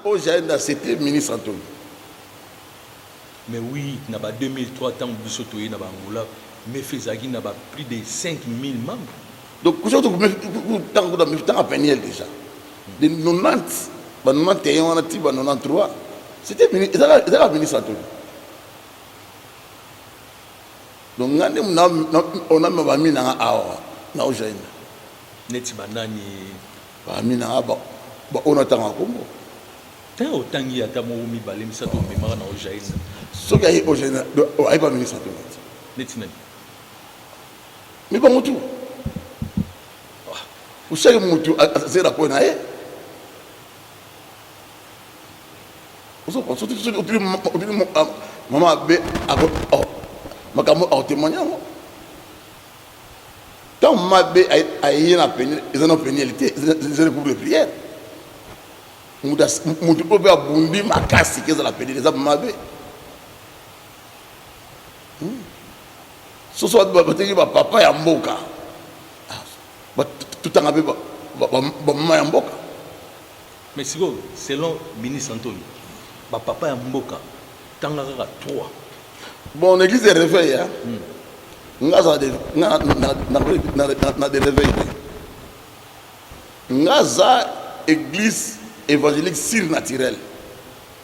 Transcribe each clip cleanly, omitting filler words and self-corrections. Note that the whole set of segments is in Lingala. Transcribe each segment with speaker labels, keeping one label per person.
Speaker 1: au Jaïna, c'était ministre Antonio.
Speaker 2: Mais oui, il y a 2003 ans, il y a Angola, mais Fezagi n'a pas plus de 5000 membres.
Speaker 1: Donc, vous avez appris déjà. De 90, 91, 93, c'était le ministre Antonio. Donc, on a mis dans au Jaïna.
Speaker 2: Neti banani.
Speaker 1: On attend un combo.
Speaker 2: Tant autant il y a tamo mi balem ça to me mara na au Jaïna.
Speaker 1: Ce qui est au Jaïna, il n'y a pas ministre Antonio.
Speaker 2: Neti nani.
Speaker 1: Mais pas tout. Vous savez que c'est la pointe. Vous savez, maman a témoigné. Quand Mabé a eu une pénalité, ils ont pour les prières. Mon peuple a bondi ma casse qui est la pénalité. Ça Mabé. Ce soit papa et Mboka. Tout en avait maman et Mboka.
Speaker 2: Mais selon le ministre Antonio, papa et Mboka, tant que 3.
Speaker 1: Bon, l'église est réveillée. Ngaza de réveil. Ngaza église évangélique surnaturelle.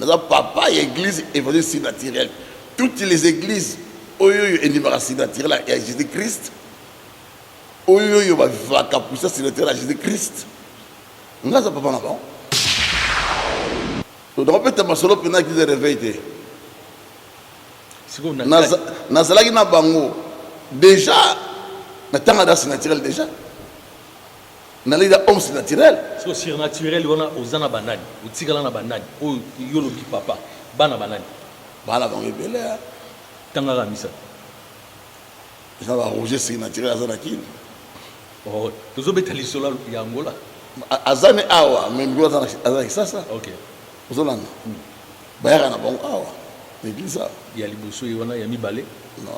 Speaker 1: Ngaza papa église évangélique surnaturelle. Toutes les églises oyo surnaturelle à Jésus-Christ. Oyo va capucher surnaturelle à Jésus-Christ. Ngaza papa na ba. Donc on peut te masolo pena église de réveil. Nazalaki na bango. Déjà, na tanga da naturel déjà. Na lida homme naturel.
Speaker 2: So surnaturel wana ozana banani, utikala na banani, o yolo bi papa, bana banani.
Speaker 1: Bana bango belé.
Speaker 2: Tanga la misa.
Speaker 1: Ça va roger surnaturel azana kin.
Speaker 2: Oh, tozo betali sola ya Angola.
Speaker 1: Azane awa, même go azana sasa.
Speaker 2: OK.
Speaker 1: Ozolana. Bayaka na bango awa. L'église ça.
Speaker 2: Ya liboso wana ya mibale.
Speaker 1: Non.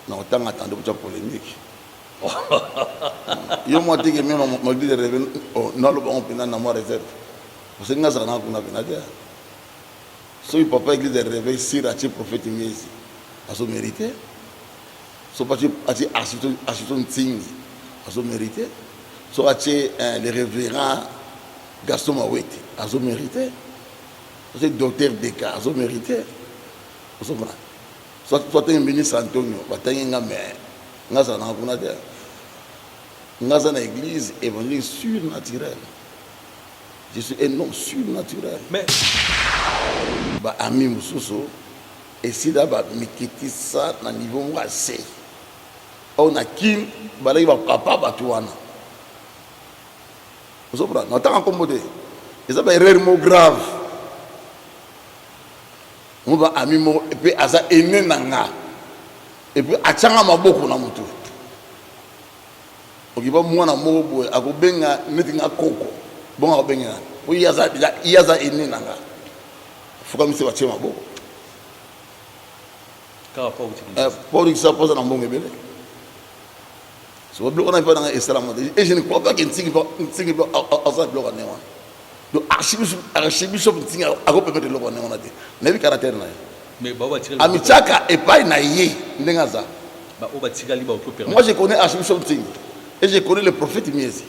Speaker 1: Non, tant attendre pour polémique. Yo moi dit que même ma dit de revenir non le bon pena na moi réserve. Parce que ngaza na kuna pena dia. So il papa église de réveil sirachi prophète Miezi. Aso mérité. So pas ati asiton ting. Aso mérité. So ati le révérend Gaston Mawete. Aso mérité. C'est docteur Deka. Aso mérité. Aso voilà. Soit un ministre Antonio, dans l'église évangélique surnaturelle. Je suis un homme surnaturel.
Speaker 2: Mais,
Speaker 1: ami Moussousso, et si d'abord, je quitte ça à niveau assez. On a qui va papa Batouana. Vous comprenez? Nous avons accommodé. Et ça va être un mot grave. On va ami mo et puis asa ene nanga et puis achanga maboko na mutu okiba mwana mobo akobenga netinga koko bonga kobenga o yaza ene nanga fuka mise wache maboko
Speaker 2: ka pa uti
Speaker 1: pour que ça pose na mbongo ebele so bloquer na pas dans islam et je ne crois pas qu'il tingi pas asa bloquer na donc archibishop tinga akopepe de loko na te na bi caractère na
Speaker 2: mais baba tirel
Speaker 1: amichaka epai na ye ndengaza
Speaker 2: ba o batika liba ko permettre.
Speaker 1: Moi je connais archibishop tinga et je connais le prophète Miezi.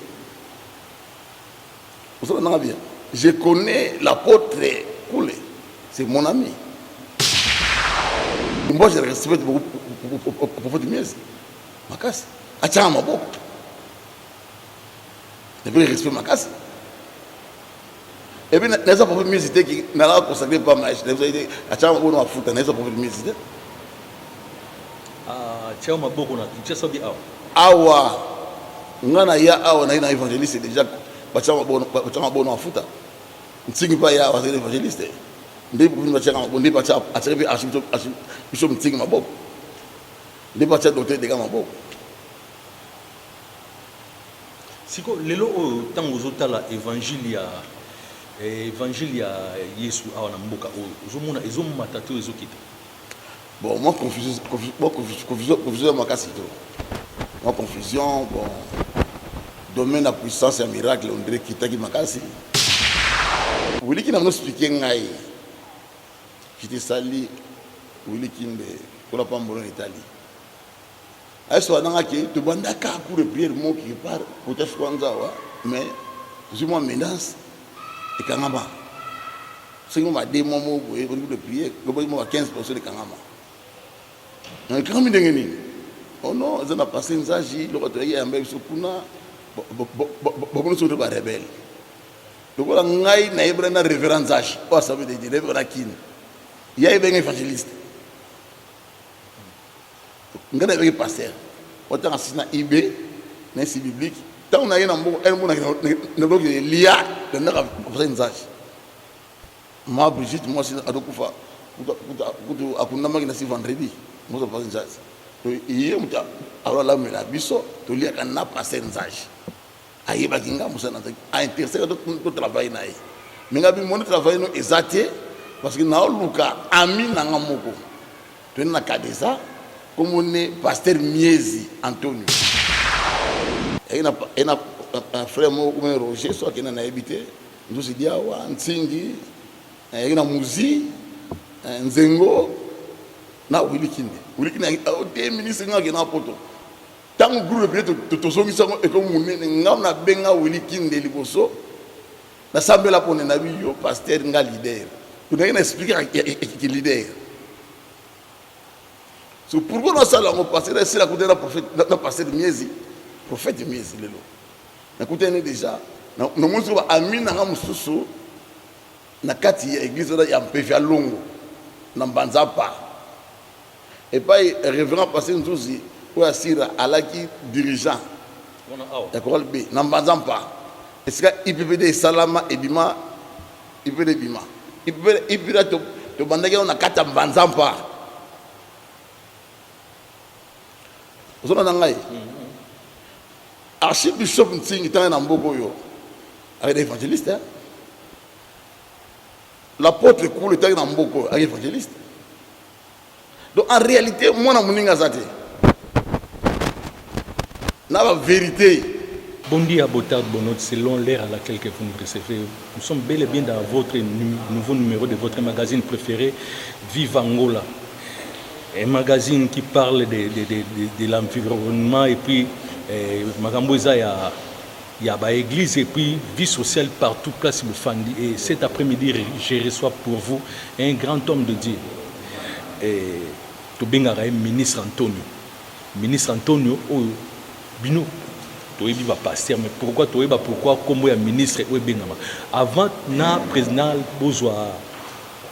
Speaker 1: Vous savez na bien je connais l'apôtre Koulé, c'est mon ami. Moi je respecte beaucoup le prophète Miezi. Makasi achama maboko ne veut respecter Makasi. Et puis, nous avons fait musique qui n'a pas consacré pas mal. Nous avons dit, à chaque fois, nous avons fait musique.
Speaker 2: Ah, tu as beaucoup de choses. Tu as
Speaker 1: awa, nous avons awa, nous avons évangéliste déjà. Tu as bon à foutre. Tu ne pas y avoir évangéliste. Nous avons pas attirer archibishop Ntingi Maboko. Nous avons pas docteur de Maboko.
Speaker 2: Si le lot tant aux autres l'évangile évangile ya Yesu awa na mboka oyo ozomona ezomata to ezokita.
Speaker 1: Bon, moi confusion makasi to. Moi confusion bon domaine la puissance et miracle on dirait kitaki makasi. Willy qui n'a pas expliqué ngai. Qui te sali Willy qui ne pour la pambo en Italie. Est-ce que tu bandes à pour le prière mot qui part pour te choisir mais je m'en menace et Kangama. C'est comme ma démon mot pour le prier, le moi 15% de Kangama. Un grand midengeni. Oh non, ça n'a passé une agi, le retour est un bel soupuna, beaucoup de rebelles. Le voilà ngai na ibrana révérend agi, oh ça veut dire révérend kin. Il y a un évangéliste. Nga na avec pasteur. Autant assistant IB, n'est biblique. Tant on a un mot, elle m'a ne bloque lia de n'a pas une agi. Ma Brigitte, moi c'est à Dokufa. Akuna magi na si vendredi. Moi ça passe une agi. Hier alors là mais la biso to lia kana passer une agi. Aïe bakinga musa na a intéressé de travailler na. Minga bi mon travail no exaté parce que na luka ami na ngamoko. To na kadeza comme on est pasteur Miezi Antonio. Et il a un frère Roger, soit qui n'a habité. Nous se dit, Ntingi, il a Mouzi, Nzengo, na Willy Kinde. Willy Kinde a été ministre qui n'a pas de tant que groupe de Tosongi et comme on a benga Willy Kinde liboso, l'assemblée la pour un pasteur nga leader. Vous n'avez pas expliqué qui est leader. C'est pourquoi nous allons passer c'est la côté de la prophète, la pasteur Miezi, prophète Miezi lelo. Na côté déjà, nous montrons amina ngamususu na kati ya église ya mpevia longo na Mbanzapa. Et pas révérend pasteur Nzuzi ou asira alaki dirigeant. Ya Chorale B na Mbanzapa. Est-ce que IPPD salama ebima IPPD bima. IPPD to bandaki na kata Mbanzapa. Vous avez archibishop Ntingi est un boboyo avec des évangélistes. L'apôtre Koul est un boboyo avec des évangélistes. Donc en réalité, moi, je suis un la vérité.
Speaker 2: Bon dia, Botard Bonot, selon l'ère à laquelle vous nous recevez, nous sommes bel et bien dans votre nouveau numéro de votre magazine préféré, Vive Angola. Un magazine qui parle de l'environnement et puis Magamboza, il y a l'église et puis vie sociale partout, place Bufandi. Et cet après-midi, je reçois pour vous un grand homme de Dieu. Tobengara ministre Antonio. Ministre Antonio, Bino, Toebi va passer, mais pourquoi Toeba, pourquoi comme un ministre avant, na président Bozoa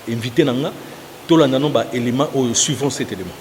Speaker 2: invité Nanga. Tout le monde a élément suivant cet élément.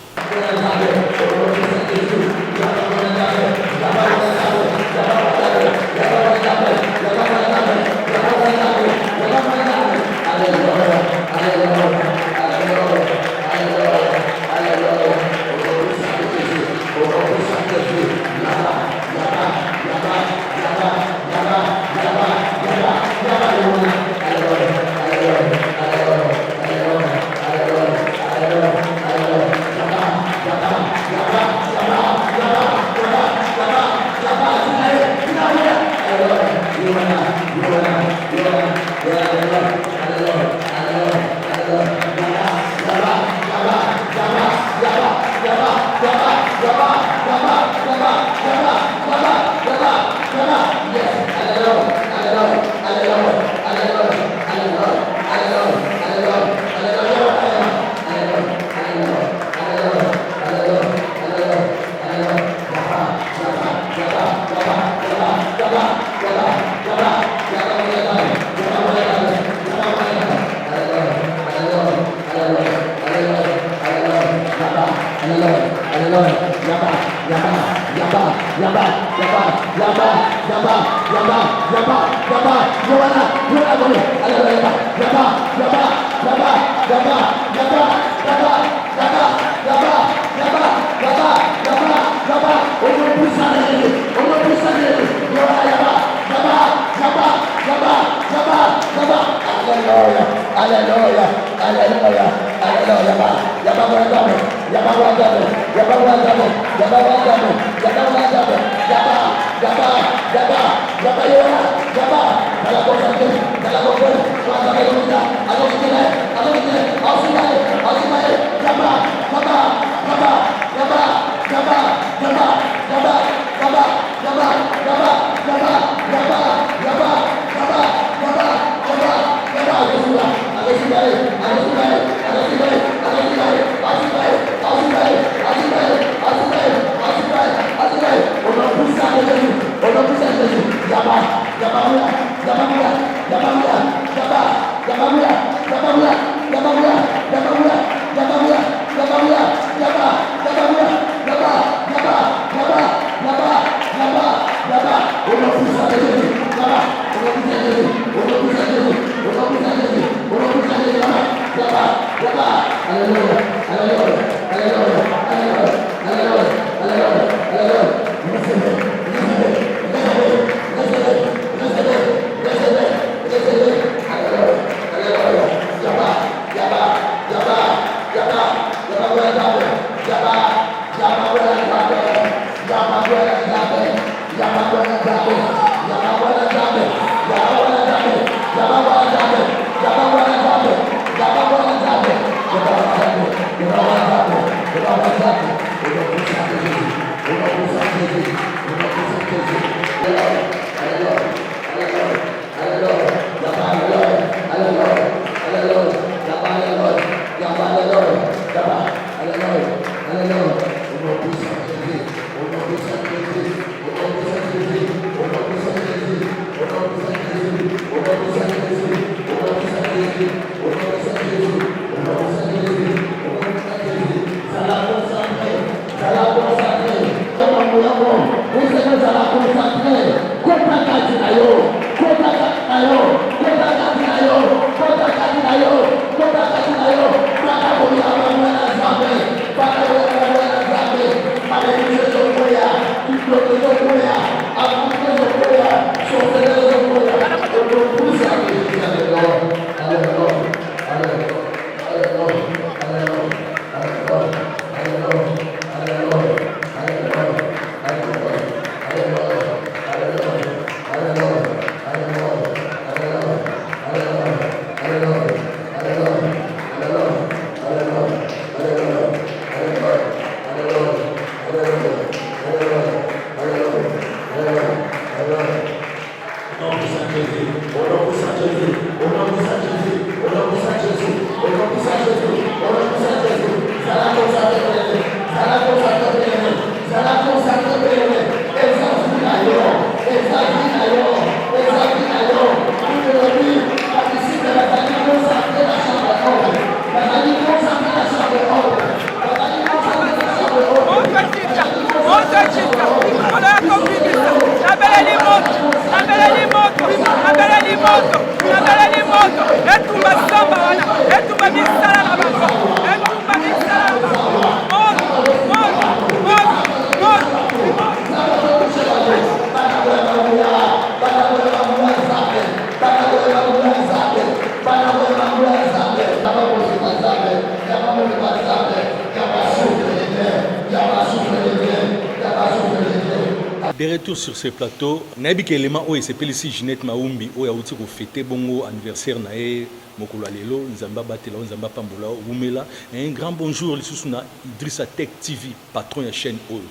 Speaker 2: De retour sur ce plateau, nayebi ke élément oyo sepelisi Ginette Maumbi oyo awuti kofete bongo anniversaire na ye mokolo lelo nzamba batela nzamba pambola wumela. Un grand bonjour lisusu na Idrissa Tech TV, patron ya chaîne oyo.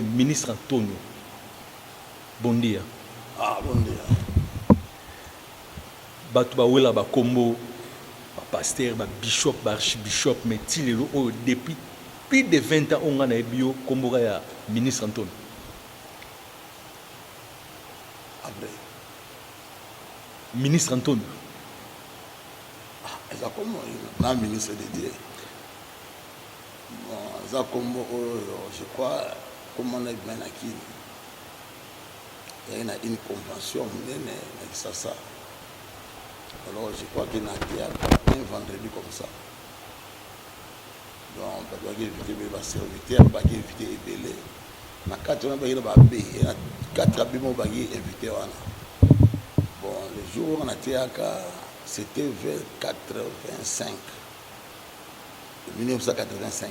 Speaker 2: Ministre Antonio, bon dia.
Speaker 1: Ah, bon dia.
Speaker 2: Bato bawela bakombo pasteur, bishop, archbishop, mais tilelo oyo depuis plus de 20 ans on a nayebi yo kombo ya ministre Antonio.
Speaker 1: Après.
Speaker 2: Ministre Antonio.
Speaker 1: Ah, ça comme un ministre de Dieu. Bon, ça comme je crois comme on a bien acquis. Il y a une convention mais ça. Alors je crois qu'il y a un vendredi comme ça. Donc on va éviter les serviteurs, on va éviter les bélés. Na 4 ans, il y a 4 abîmes qui invité. Bon, le jour où on a été à c'était vers 85. 1985.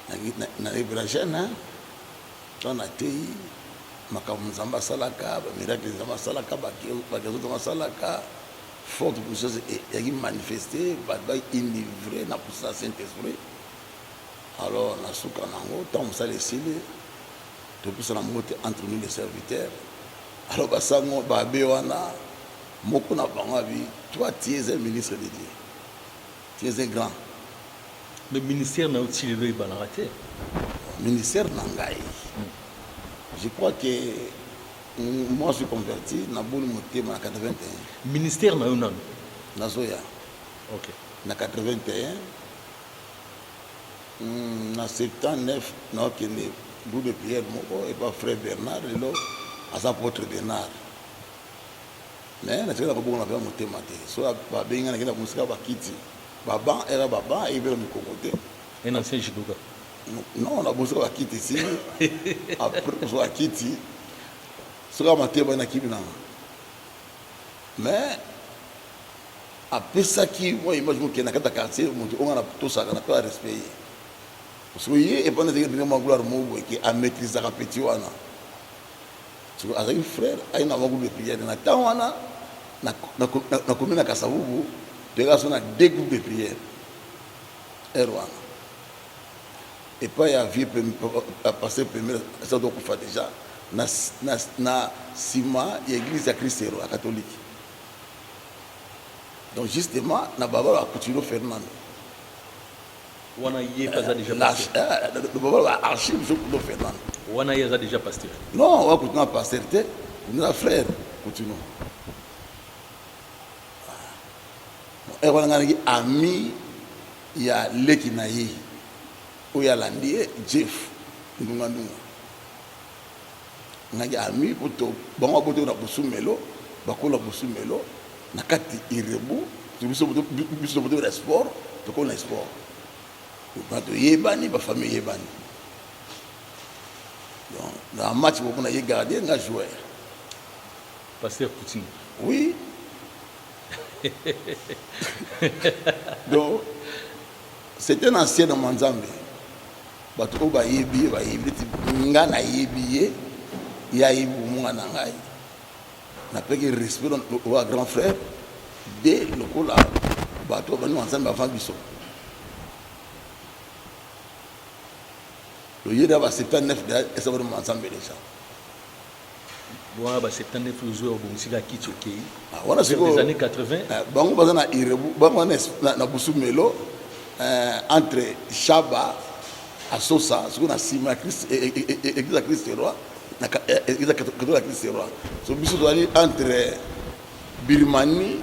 Speaker 1: On a jeune, on a été makambo nzambe asalaka bamiracle nzambe asalaka bakezo ntongo asalaka forte puissance eyaki manifeste bato bainivre na puissance ya Saint-Esprit. Alors nasuka nango ntango mosala esili topesana mongo te entre nous les serviteurs. Alors basango babe wana moko na bango abi toi tu es un ministre de Dieu, tu es un grand.
Speaker 2: Le ministère n'a aussi levé Banarate.
Speaker 1: Ministère Nangaï. Je crois que moi je suis converti na bolu motema na 81.
Speaker 2: Ministère na yonan.
Speaker 1: Na Zoya.
Speaker 2: OK.
Speaker 1: Na 81. Na 79 na kende bout de prière moko et pas frère Bernard lelo asa apôtre Bernard. Mais na tsela ko na ba motema te. So ba benga na kenda musika ba kiti. Baba era baba et vers le Congoté.
Speaker 2: Un ancien judoka.
Speaker 1: Non, on a besoin de quitter ici. Après, on a quitté. Ce qu'on a fait, on a quitté. Mais, après ça, moi, imagine qu'il y a un quartier, on a tout ça, on a pas respect. Parce que, il y a pas de gloire qui a maîtrisé la petit wana. Parce que, avec un frère, il y a un groupe de prière. Dans le temps, on a commune à Kassavoubou, on a deux groupes de prière. Erwana. Et pas y a vu passer premier ça doit faire déjà na sima l'église à Christ à catholique. Donc justement na baba a continué Fernando.
Speaker 2: Wana yé pas déjà pasteur.
Speaker 1: Le baba a archive je pour Fernando.
Speaker 2: Wana yé déjà pasteur.
Speaker 1: Non, on va continuer pasteur te, notre frère continue. Et on a ami il y a Lekinayi. Oya landie Jeff ndunga nanga ami poto bango boto na busumelo bakola busumelo na kati irebu biso boto na sport to ko na sport bato yebani ba famille yebani donc na match boko na ye gardien nga joueur
Speaker 2: pasteur Poutine.
Speaker 1: Oui. Donc c'était un ancien de Manzambe. Bato ko ba yebi nga na yebi ya yebi munga na ngai na peki respect au grand frère de lokola bato ba nous ensemble avant biso le yeda ba 79 et ça va nous ensemble déjà
Speaker 2: bon ba 79 joueurs au Bonsiga Kitchoke
Speaker 1: voilà c'est
Speaker 2: des années 80
Speaker 1: bango baza na irebu bango na busumelo entre Chaba à Sosa, ce qu'on a signé à Christ, église à Christ roi, église à Christ roi. Ce biso doit aller entre Birmanie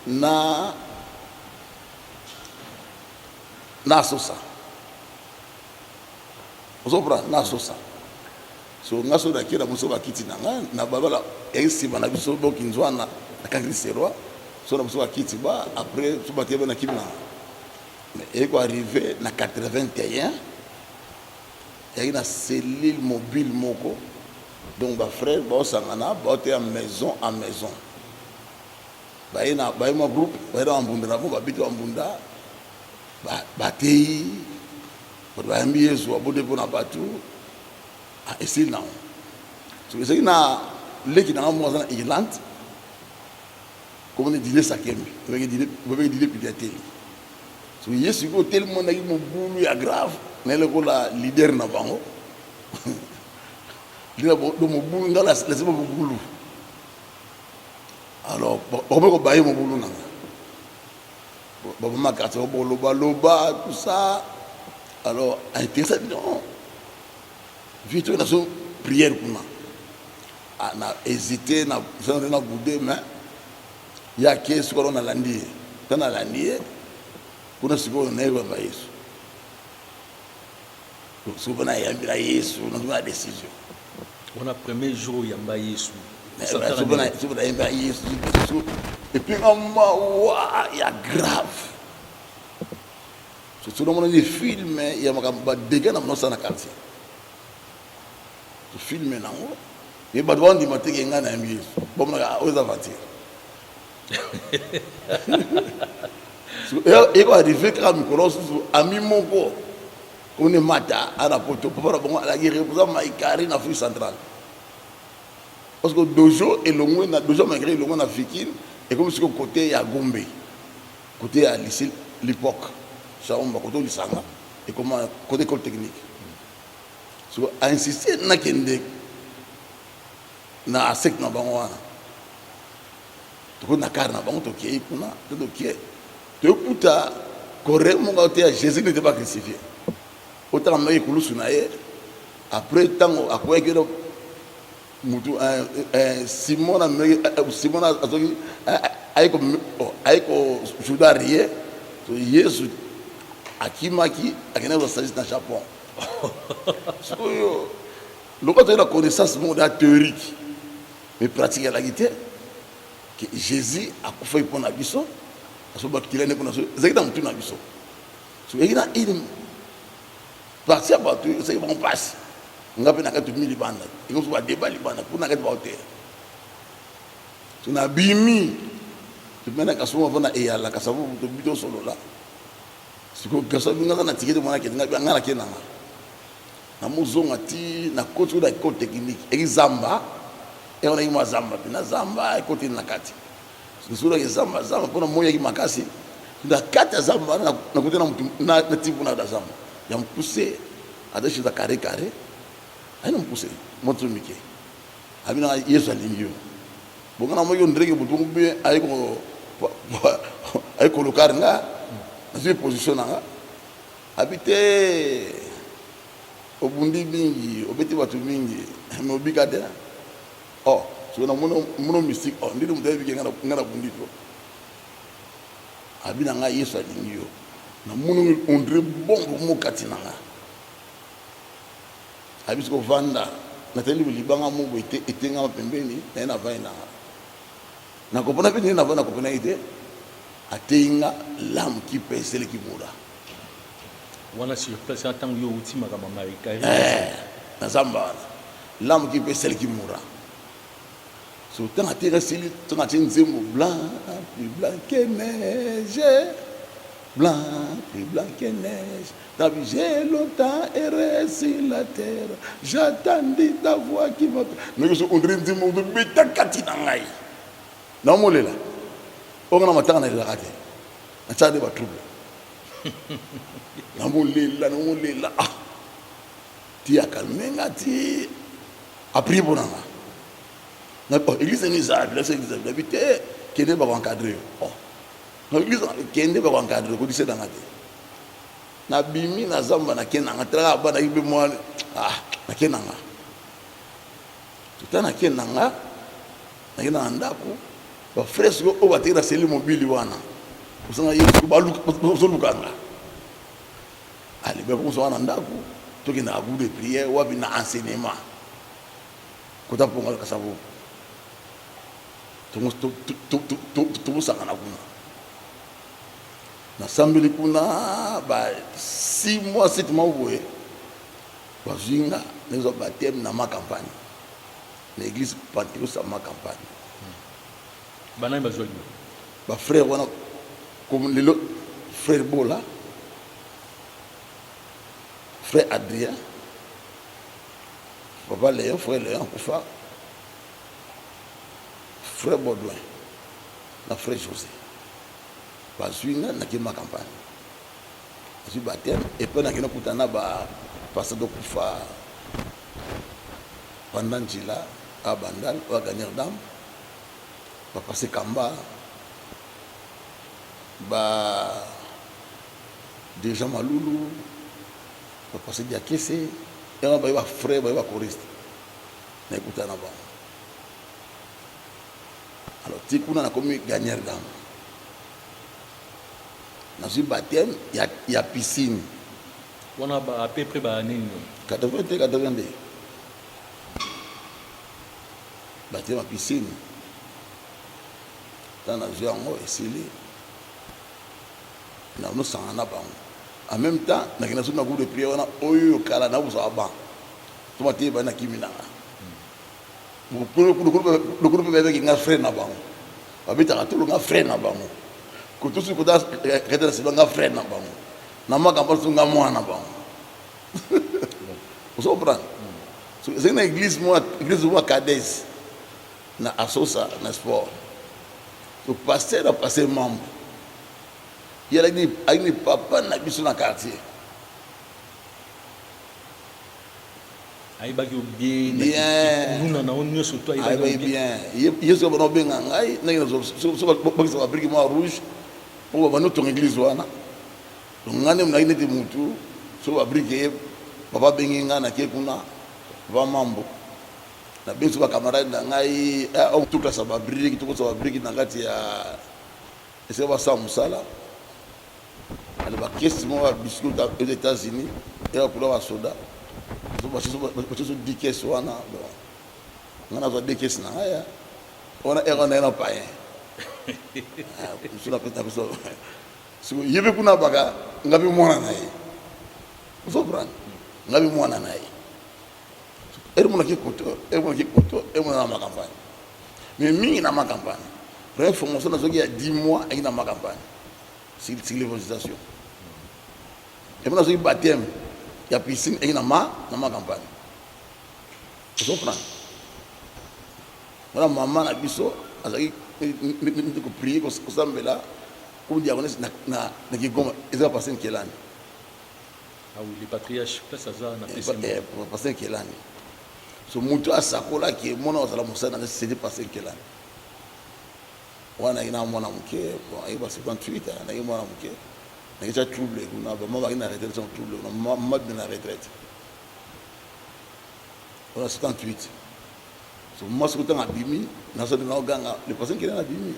Speaker 1: na Sosa. Vous comprenez, na Sosa. So ngaso da kira muso bakiti nanga na babala esi bana biso bokinzwana na Christ roi. So na muso bakiti ba après so batie na kibina. Mais il est arrivé en 81, il y a une cellule mobile moko. Donc ma frère, il est en maison en maison. Il y a un groupe, il y a un bunda, il y a un bunda, il y a un biais, et c'est là. C'est là qui est en Irlande, comme on dit, ça qui est dit, so yesu ko tellement na mo bulu ya grave na le ko la leader na bango dina do mo bulu ngala la se mo bulu alors on ko baye mo bulu na baba makati ko loba tout ça alors intéressant non vite na so prière kuna na hésiter na boudé mais ya ke ce qu'on a landé dans la landé kuna siko na eba ba Yesu so bana yambira Yesu na tuna décision
Speaker 2: on a premier jour yamba Yesu
Speaker 1: so bana yambira Yesu et puis wa ya grave so tout le monde dit film ya makamba dégâts na mnosa na quartier to film na ngo et ba dondi mateke ngana yamba Yesu bomna oza vatir et il va arriver quand Nicolas ami moko on est mata à la poto pour voir la guerre pour ça maïkari en Afrique centrale parce que dojo et le moins dojo malgré le moins africain et comme ce côté il y a Gombe côté à lycée l'époque ça on va côté lisanga et comment côté école technique so a insister na kende na sec na bango wana to na car na bango to kié kuna to kié to puta correct mon gars Jésus n'était pas crucifié autant mais kulusu na ye après tango akoye que mutu Simon azoki aiko judarie to Yesu akimaki akena za sagesse na Japon so yo loko to la connaissance monde théorique mais pratique la guité que Jésus a fait pour na biso aso bakila ne kuna so zekita mutu na biso so ina il parti abatu c'est bon passe ngapi na katu mili banda iko so débat libanda pour na katu ba hotel so na bimi tu mena ka so vona e yala ka sabu to bito solo la siko gaso binga na tikete mwana ke ngapi ngala ke nanga na muzonga ti na kotu da ko technique examba e ona ima zamba na zamba e kote na kati sura ke zamba pona moya ki makasi na kata zamba na kote na mtu na tipu na da zamba ya mpuse adashi za kare aina mpuse moto mike abina Yesu alingiyo bongana moyo ndrege butungu be ayiko lokar nga na position nga habite obundi mingi obeti watu mingi me obikade oh so na mono mystique oh ndiri mutabi ke ngana bundi to abina nga Yesu alingiyo na mono ondre bongo mokati na nga abisko vanda na teli libanga mungu etenga pembeni na vaina na kopona pe na vana kopona ite atenga l'âme qui pèse celle qui mourra
Speaker 2: wana sur place en tant que yo utima kama maïkari
Speaker 1: na zamba l'âme qui pèse celle qui mourra so tanga tega sili tanga nzembo blanc plus blanc que neige blanc plus blanc que neige. J'ai longtemps erré sur la terre. J'attendis ta voix qui m'appelle. Nous sommes en train de dire que bêta katina ngai. Non molé là. On a matanga na la kate. Na tchade ba trouble. Na molé là. Ti akalmenga ti a prier pour nanga. Na église ni ça, l'église d'habiter qui n'est pas encadré. Oh. L'église kende ba encadrer ko dise danga te na bimi na zamba na kenanga tra ba na ibe mo na kenanga tutana kenanga na kenanga ndako ba fresco o batira seli mobile wana usanga Yesu balu solukanga ali ba ko so wana ndako to kina abu de prière wa bina enseignement ko ta ponga ka sabu to musanga na kuna na sambeli kuna ba 6 mois 7 mois oué ba zinga nezo baptême na ma campagne l'église Pentecôte ma campagne
Speaker 2: bana bazoli
Speaker 1: ba frère wana comme le frère Bola frère Adrien papa Léon frère Léon Koufa frère Baudouin na frère José bazwinga na kima campagne azwi baptême et puis na kina kutana ba pasteur Koufa pendant jila à Bandal ou à Gagnerdam ba passer Kamba ba déjà Malulu ba passer Diakese et on ba frère ba choriste na kutana ba alors tikuna na komi Gagnerdam na suis baptême il y a piscine
Speaker 2: on a à peu près ba nini
Speaker 1: 82 baptême à piscine dans la jango esili na no sangana ba en même temps na kina suna groupe de prière na oyo kala na busa ba to mati ba na kimina le groupe bébé qui nga frère na ba abita ka nga frère na ba ko tout ce que dans rete na nga frère na ba na maka mpa sunga mwana ba Vous comprenez? C'est une église moi cadesse na asosa na sport. Le pasteur a passé membre. Il y a des papa na biso na quartier.
Speaker 2: Aïbaki ou bien.
Speaker 1: Bien.
Speaker 2: Nous n'en avons surtout
Speaker 1: Aïbaki bien. Il y a un bien ngai, na il va brique moi rouge pour va notre église wana. Donc ngane mna ine mutu so va brique papa benginga na kekuna va mambo. Na biso ba camarade na ngai on tout ça va brique tout ça va brique na ngati ya ese va sa musala. Elle va question à biscuit aux États-Unis et à pour la soda. Je suis 10 caisses wana bon. On a 2 caisses na ya. On a pas rien. Sur la petite personne. Si vous yebe kuna baka ngabi mwana na ye. Vous comprenez? Ngabi mwana na ye. Et mon qui coûte, et mon dans ma campagne. Mais mingi dans ma campagne. Bref, formation il y a 10 mois et dans ma campagne. C'est l'évangélisation. Et maintenant, il y a baptême, il y a piscine et dans ma campagne. Vous comprenez? Voilà, maman a dit ça, elle a prié, qu'on s'en là, pour dire qu'on a dit comment ils ont passé quelle année.
Speaker 2: Ah oui, les patriarches, place à ça,
Speaker 1: on a passé quelle année. Ce mouton à Sakola qui est mon nom, c'est passé quelle année. On a eu un mois il y a 58 ans, on a eu un mois il y a troublé, on a une retraite, on a une retraite. On a 58. Moi, je suis en Abimi, je suis en Ganga, les personnes qui sont en Abimi.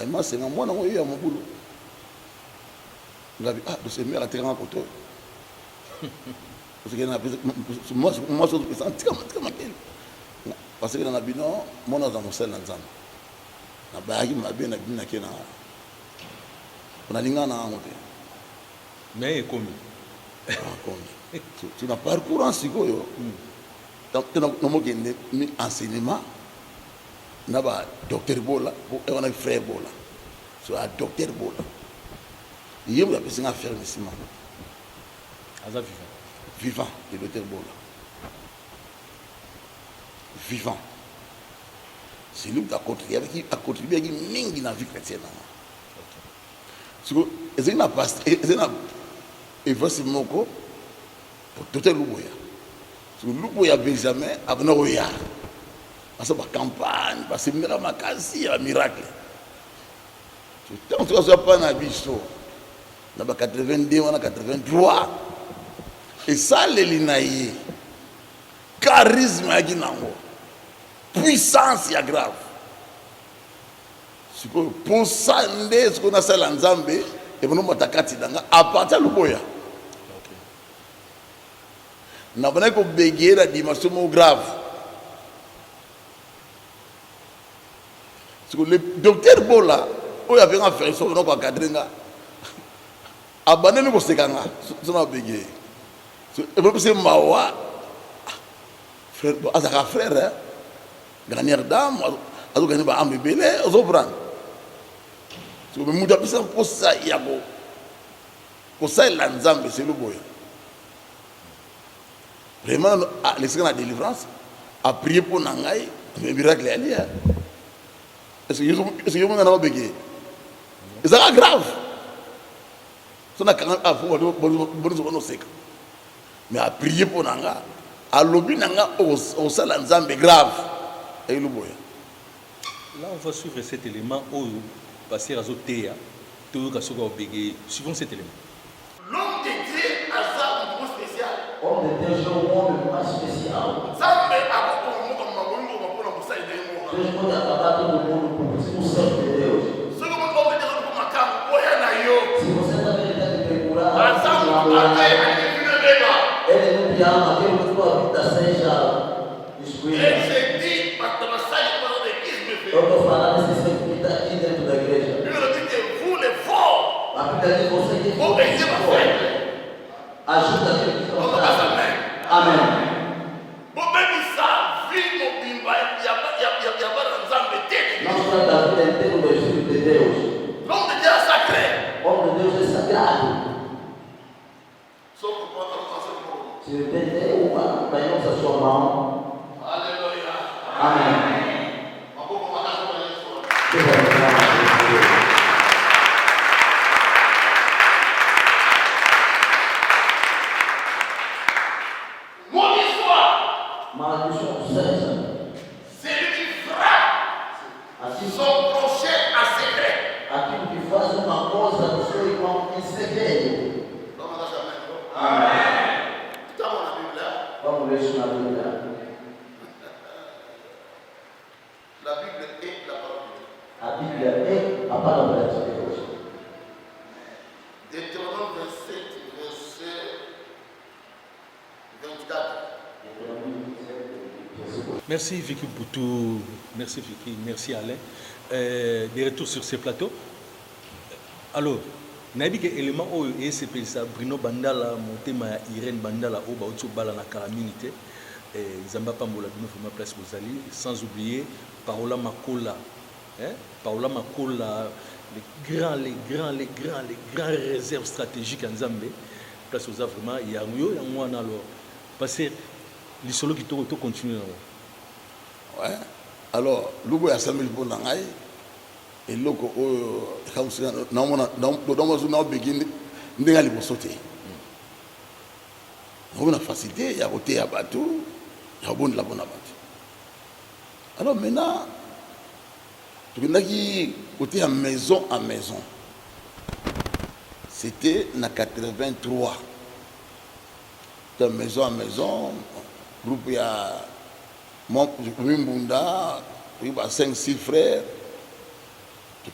Speaker 1: Et moi, c'est moi, je suis à mon boulot. Je me dit, ah, c'est mieux à terre en côté. Parce que moi, je suis en parce que dans la bino, moi, je suis en Moselle, na baagi mabe na bina kena on a lingana amote
Speaker 2: mais comme
Speaker 1: tu n'as parcours en sikoyo donc tu n'as pas mi enseignement na ba docteur bola et on a frère bola so a docteur bola yem la personne a faire missima
Speaker 2: aza
Speaker 1: vivant le docteur bola vivant. C'est lui qui a contribué avec mingi dans la vie chrétienne. C'est une évasion moko pour tout le monde. C'est le Louboya Benjamin avec nos royaumes. Parce que la campagne, parce que la makasi, la miracle. Tant que ça pas na biso. Na ba 82, on a 83. Et ça les linaïe. Charisme à Ginango. Puissance est grave. Pour ça, ce qu'on a fait en Zambie, et nous avons à partir de l'Uboya. Nous avons bégué la dimension grave. Le docteur Bola, il y avait un frère, il y avait un cadre. Abandonné pour ce gars-là, c'est un bégué. C'est Mawa, frère, frère, dernière dame, elle a gagné un bébé, elle a gagné. Mais muda pisa pour ça yabo. Pour ça il l'ensemble c'est le boy. Vraiment l'esprit de délivrance a prié pour nangai, mais miracle est là. Est-ce que vous m'avez bégué? C'est grave. Ça n'a qu'un à fond bon sec. Mais a prié pour nanga, a lobby nanga au ça l'ensemble grave et le boy.
Speaker 2: Là on va suivre cet élément où passer à Zotéa, tout le monde suivons cet élément.
Speaker 1: L'homme de Dieu a ça un peu spécial.
Speaker 3: Homme de Dieu, j'ai un monde spécial.
Speaker 1: Ça me a beaucoup de monde pour la boussole de moi.
Speaker 3: Deus pode acabar todo mundo com o servo de Deus.
Speaker 1: Ce que mon homme de Dieu pour ma cam, oya na yo.
Speaker 3: Se você também tem que procurar, ele não te ama, quer que tua vida seja excluída. Eu estou falando desse servo que está aqui dentro da igreja. A Bíblia diz você que ajuda aquele que está fraco. Amém. Não trata da vida inteira do Espírito de Deus.
Speaker 1: L'homme de Dieu est sacré.
Speaker 3: O homem de Deus é sagrado.
Speaker 1: So
Speaker 3: Sur Bethel ou pas, que ce soit marrant.
Speaker 1: Alléluia.
Speaker 3: Amen.
Speaker 1: Mon histoire,
Speaker 3: Malédiction du Seigneur.
Speaker 1: c'est lui qui frappe son prochain en secret.
Speaker 3: Aquilo que faz uma coisa do seu irmão em segredo.
Speaker 1: Amen. Estamos na Bíblia.
Speaker 3: Vamos ler isso na Bíblia.
Speaker 1: La Bible est la parole de Dieu.
Speaker 3: A Bíblia é a palavra de Deus.
Speaker 1: Deutéronome 27, verset 24.
Speaker 2: Merci Vicky Boutou, merci Vicky, merci Alain. De retour sur ce plateau. Alors, nabi ke élément o ESP ça Bruno Bandala motema ya Irène Bandala o ba otso bala na calamité Zamba Pambola bino fuma place Bozali, sans oublier Paola Makola, Paola Makola, les grands réserves stratégiques en Zambie. Place aux vraiment il y a yo ya mwana alors parce que les solos qui to continuer là.
Speaker 1: Ouais. Alors, lugo ya Samuel Bonangai et loko o kamsina na mona na mazu na begin ndinga libosote. On a facilité ya côté ya bateau, ya bonne la bonne bateau. Alors maintenant tu n'as qui côté à maison à maison. C'était en 83. De maison à maison, groupe il y a mon Mbunda, il y a 5-6 frères.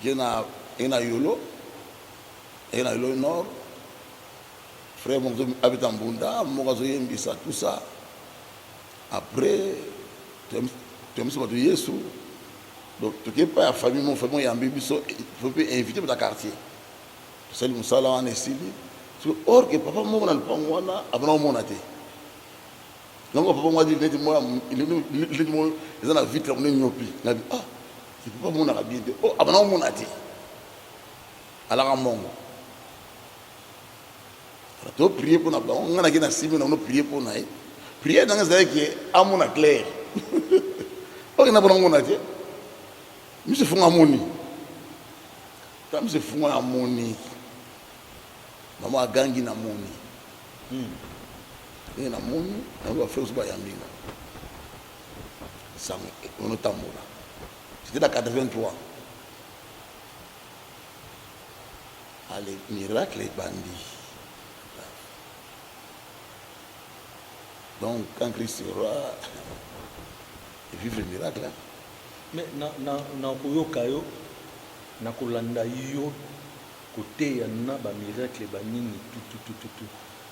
Speaker 1: Il y a Yolo, il y a Yolo Nord. Frère mon habite en Mbunda, mon Mbissa, tout ça. Après, tu as mis sur Yesu. Donc, tu n'es pas la famille, mon frère, il y a un bébé, il faut inviter dans le quartier. C'est le Moussala en Essili. Or que papa moi na lupango wana abana omona te. Donc papa moi dit moi il est na vitre on nyopi. Na bi ah c'est papa moi na bien te. Oh abana omona te. Ala ka mongo. Ala to prier pour na ba on na ki na sibi na on prier pour na. Prier dans ce que amona clair. Oh na bana omona te. Monsieur funga moni. Tam se funga moni. Maman a gagné na moni. Et na moni, on va faire ce que yambinga. Ça on tambola. C'était en 83. Allez, miracle et bandit. Donc quand Christ sera, il vivre le miracle.
Speaker 2: Mais na koyoka yo na kolanda yo côté na ba miracle ba nini tout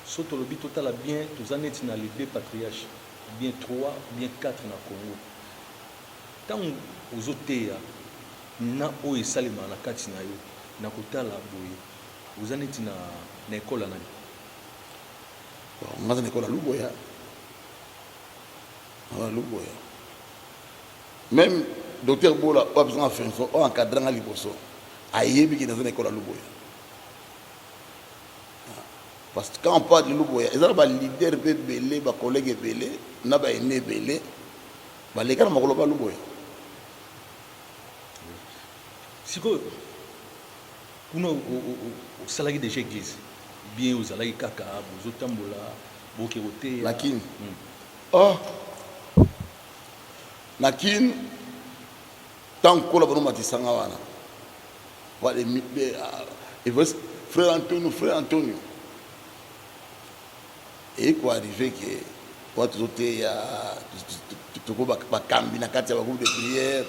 Speaker 2: soto lobi total bien tous aneti na les deux patriarches bien 3 bien 4 na Congo tant aux oteya na o esalema na kati na yo na kotala boye vous aneti na école na
Speaker 1: on a une école à Luboya. Luboya. Même docteur Bola a besoin de faire un encadrant à Liboso. Aïebi qui est dans une école à Luboya. Parce que quand on parle de Luboya, ils ont des leaders belé, des collègues belé, des aînés belé, les gars ne sont pas Luboya.
Speaker 2: Si vous au salarié de l'église, bien aux salariés kaka, aux otambola, aux kéroté.
Speaker 1: Lakin. Oh. Lakin. Tant que nous avons dit ça, frère Antonio. Et quoi arriver que quand tu as groupe de prière,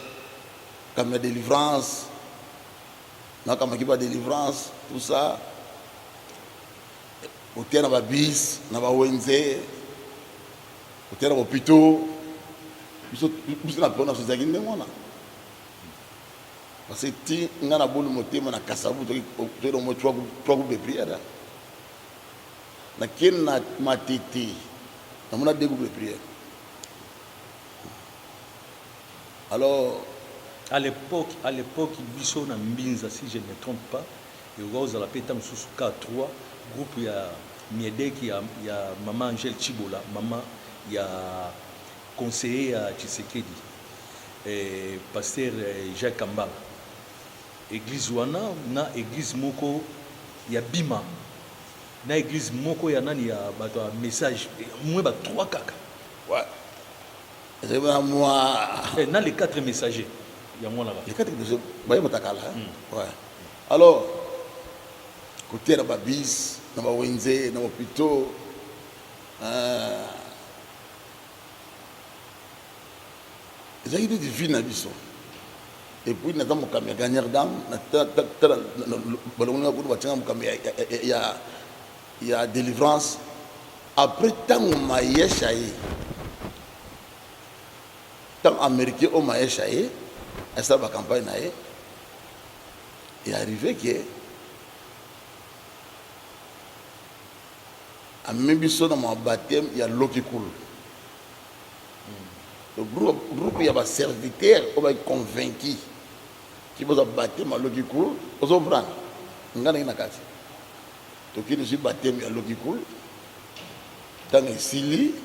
Speaker 1: comme la délivrance, délivrance, tout ça, au terre na bis, na ONG, au terre na hôpitaux, nous na pona sozaki ndemona. Parce que si on a bon motema na kasabu, tu as au moins 3 groupes de prière. Na ken na matete, on a 2 groupes de prière. Alors,
Speaker 2: à l'époque, Bisso na Mbinza, si je ne me trompe pas, et Rose à la pétam sous K3, groupe il y a Miedek, il y a maman Angèle Chibola, maman, il y a conseiller à Tshisekedi, et pasteur Jacques Kambala. Église wana na église moko ya bima na église moko ya nani ya bato message moins ba 3 kaka.
Speaker 1: Ouais. C'est vraiment moi.
Speaker 2: Na les 4 messagers. Il y a moi là-bas.
Speaker 1: Les 4 messagers, bah matakala. Ouais. Alors côté la babis, na ba wenze, na ba pito j'ai eu des divines à biso. Et puis, nous avons gagné il y a délivrance. Après, tant que je suis tant américain, je suis allé, et ça va campagne, il est arrivé que, à même dans mon baptême, il y a l'eau qui coule. Le groupe, il y a des serviteurs qui sont convaincus. Qui vous a battu, mais l'eau qui coule, vous en prenez. Vous n'avez pas de cas. Donc, il y a battu, mais l'eau qui coule. Dans les Sili,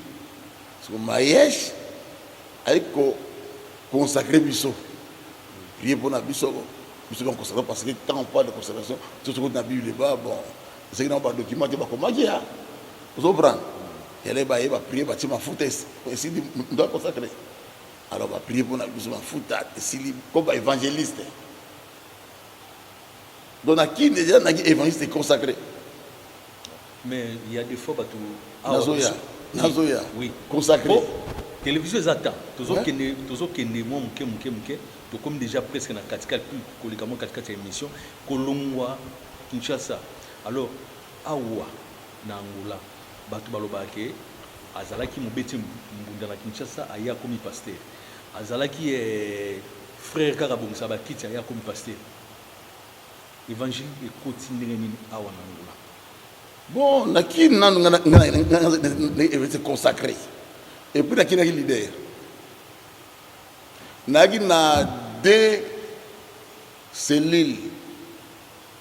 Speaker 1: sur le maïs, avec consacrer Bissot. Prier pour la Bissot. Bissot va consacrer parce que quand on parle de consécration, tout ce qu'on a vu là-bas, bon, c'est qu'il n'y a pas de document qui va commencer. Vous en prenez. Il va prier, il va foutre. Ici, on doit consacrer. Alors, on va prier pour la Bissot, on va foutre. Comme évangéliste. Donc, qui déjà un évangéliste consacré.
Speaker 2: Mais il y a des fois,
Speaker 1: Nazoya,
Speaker 2: oui,
Speaker 1: consacré.
Speaker 2: Bon, télévision Zata, toujours qu'il y comme déjà presque dans 4 émissions, Kolongwa, Kinshasa. Alors, Awa, Nangola, Batu Balobake, Azalaki Mobeti Mbundana Kinshasa, Aya comme pasteur. Azalaki frère Karabong Sabakiti, Aya comme pasteur. Évangile et continue à Wanangola.
Speaker 1: Bon, qui est consacré. Et puis, qui est leader. Nagi na 2 cellules.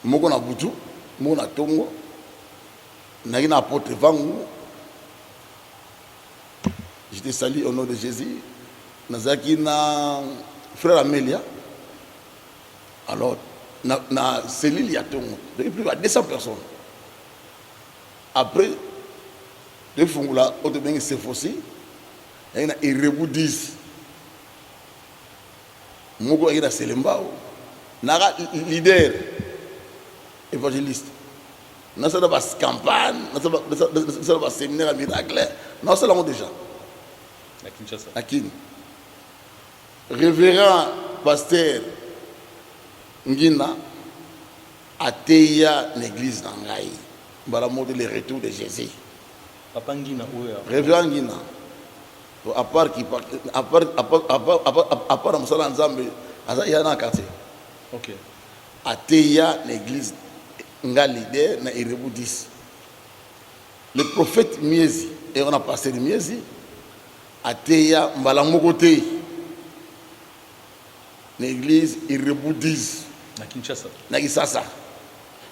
Speaker 1: Moko na Butu, moko na Tongo. Nagi na apôtre Vangu. Je te salue au nom de Jésus. Nazaki na frère Amélia. Alors, na cellule ya Tongo. Donc, il y a 200 personnes. Après, de Fungula, au début, c'est faussé. Il y a un rebou 10. Moko il y a Selembao. Nara leader évangéliste. Nous avons une campagne, nous avons un séminaire à miracle. Nous avons déjà. À Kin. Révérend pasteur Ngina Ateya l'église d'Angaï. Voilà le retour de Jésus.
Speaker 2: Papa Ngina,
Speaker 1: Révérend Ngina. À part Moussala Nzambe, il y a un quartier.
Speaker 2: Ok.
Speaker 1: Ateya l'église Ngalide na Irebu 10. Le prophète Miezi, et on a passé le Miezi, Ateya Mbalamokote, l'église Irebu 10.
Speaker 2: Na Kinshasa.
Speaker 1: Na Kisasa.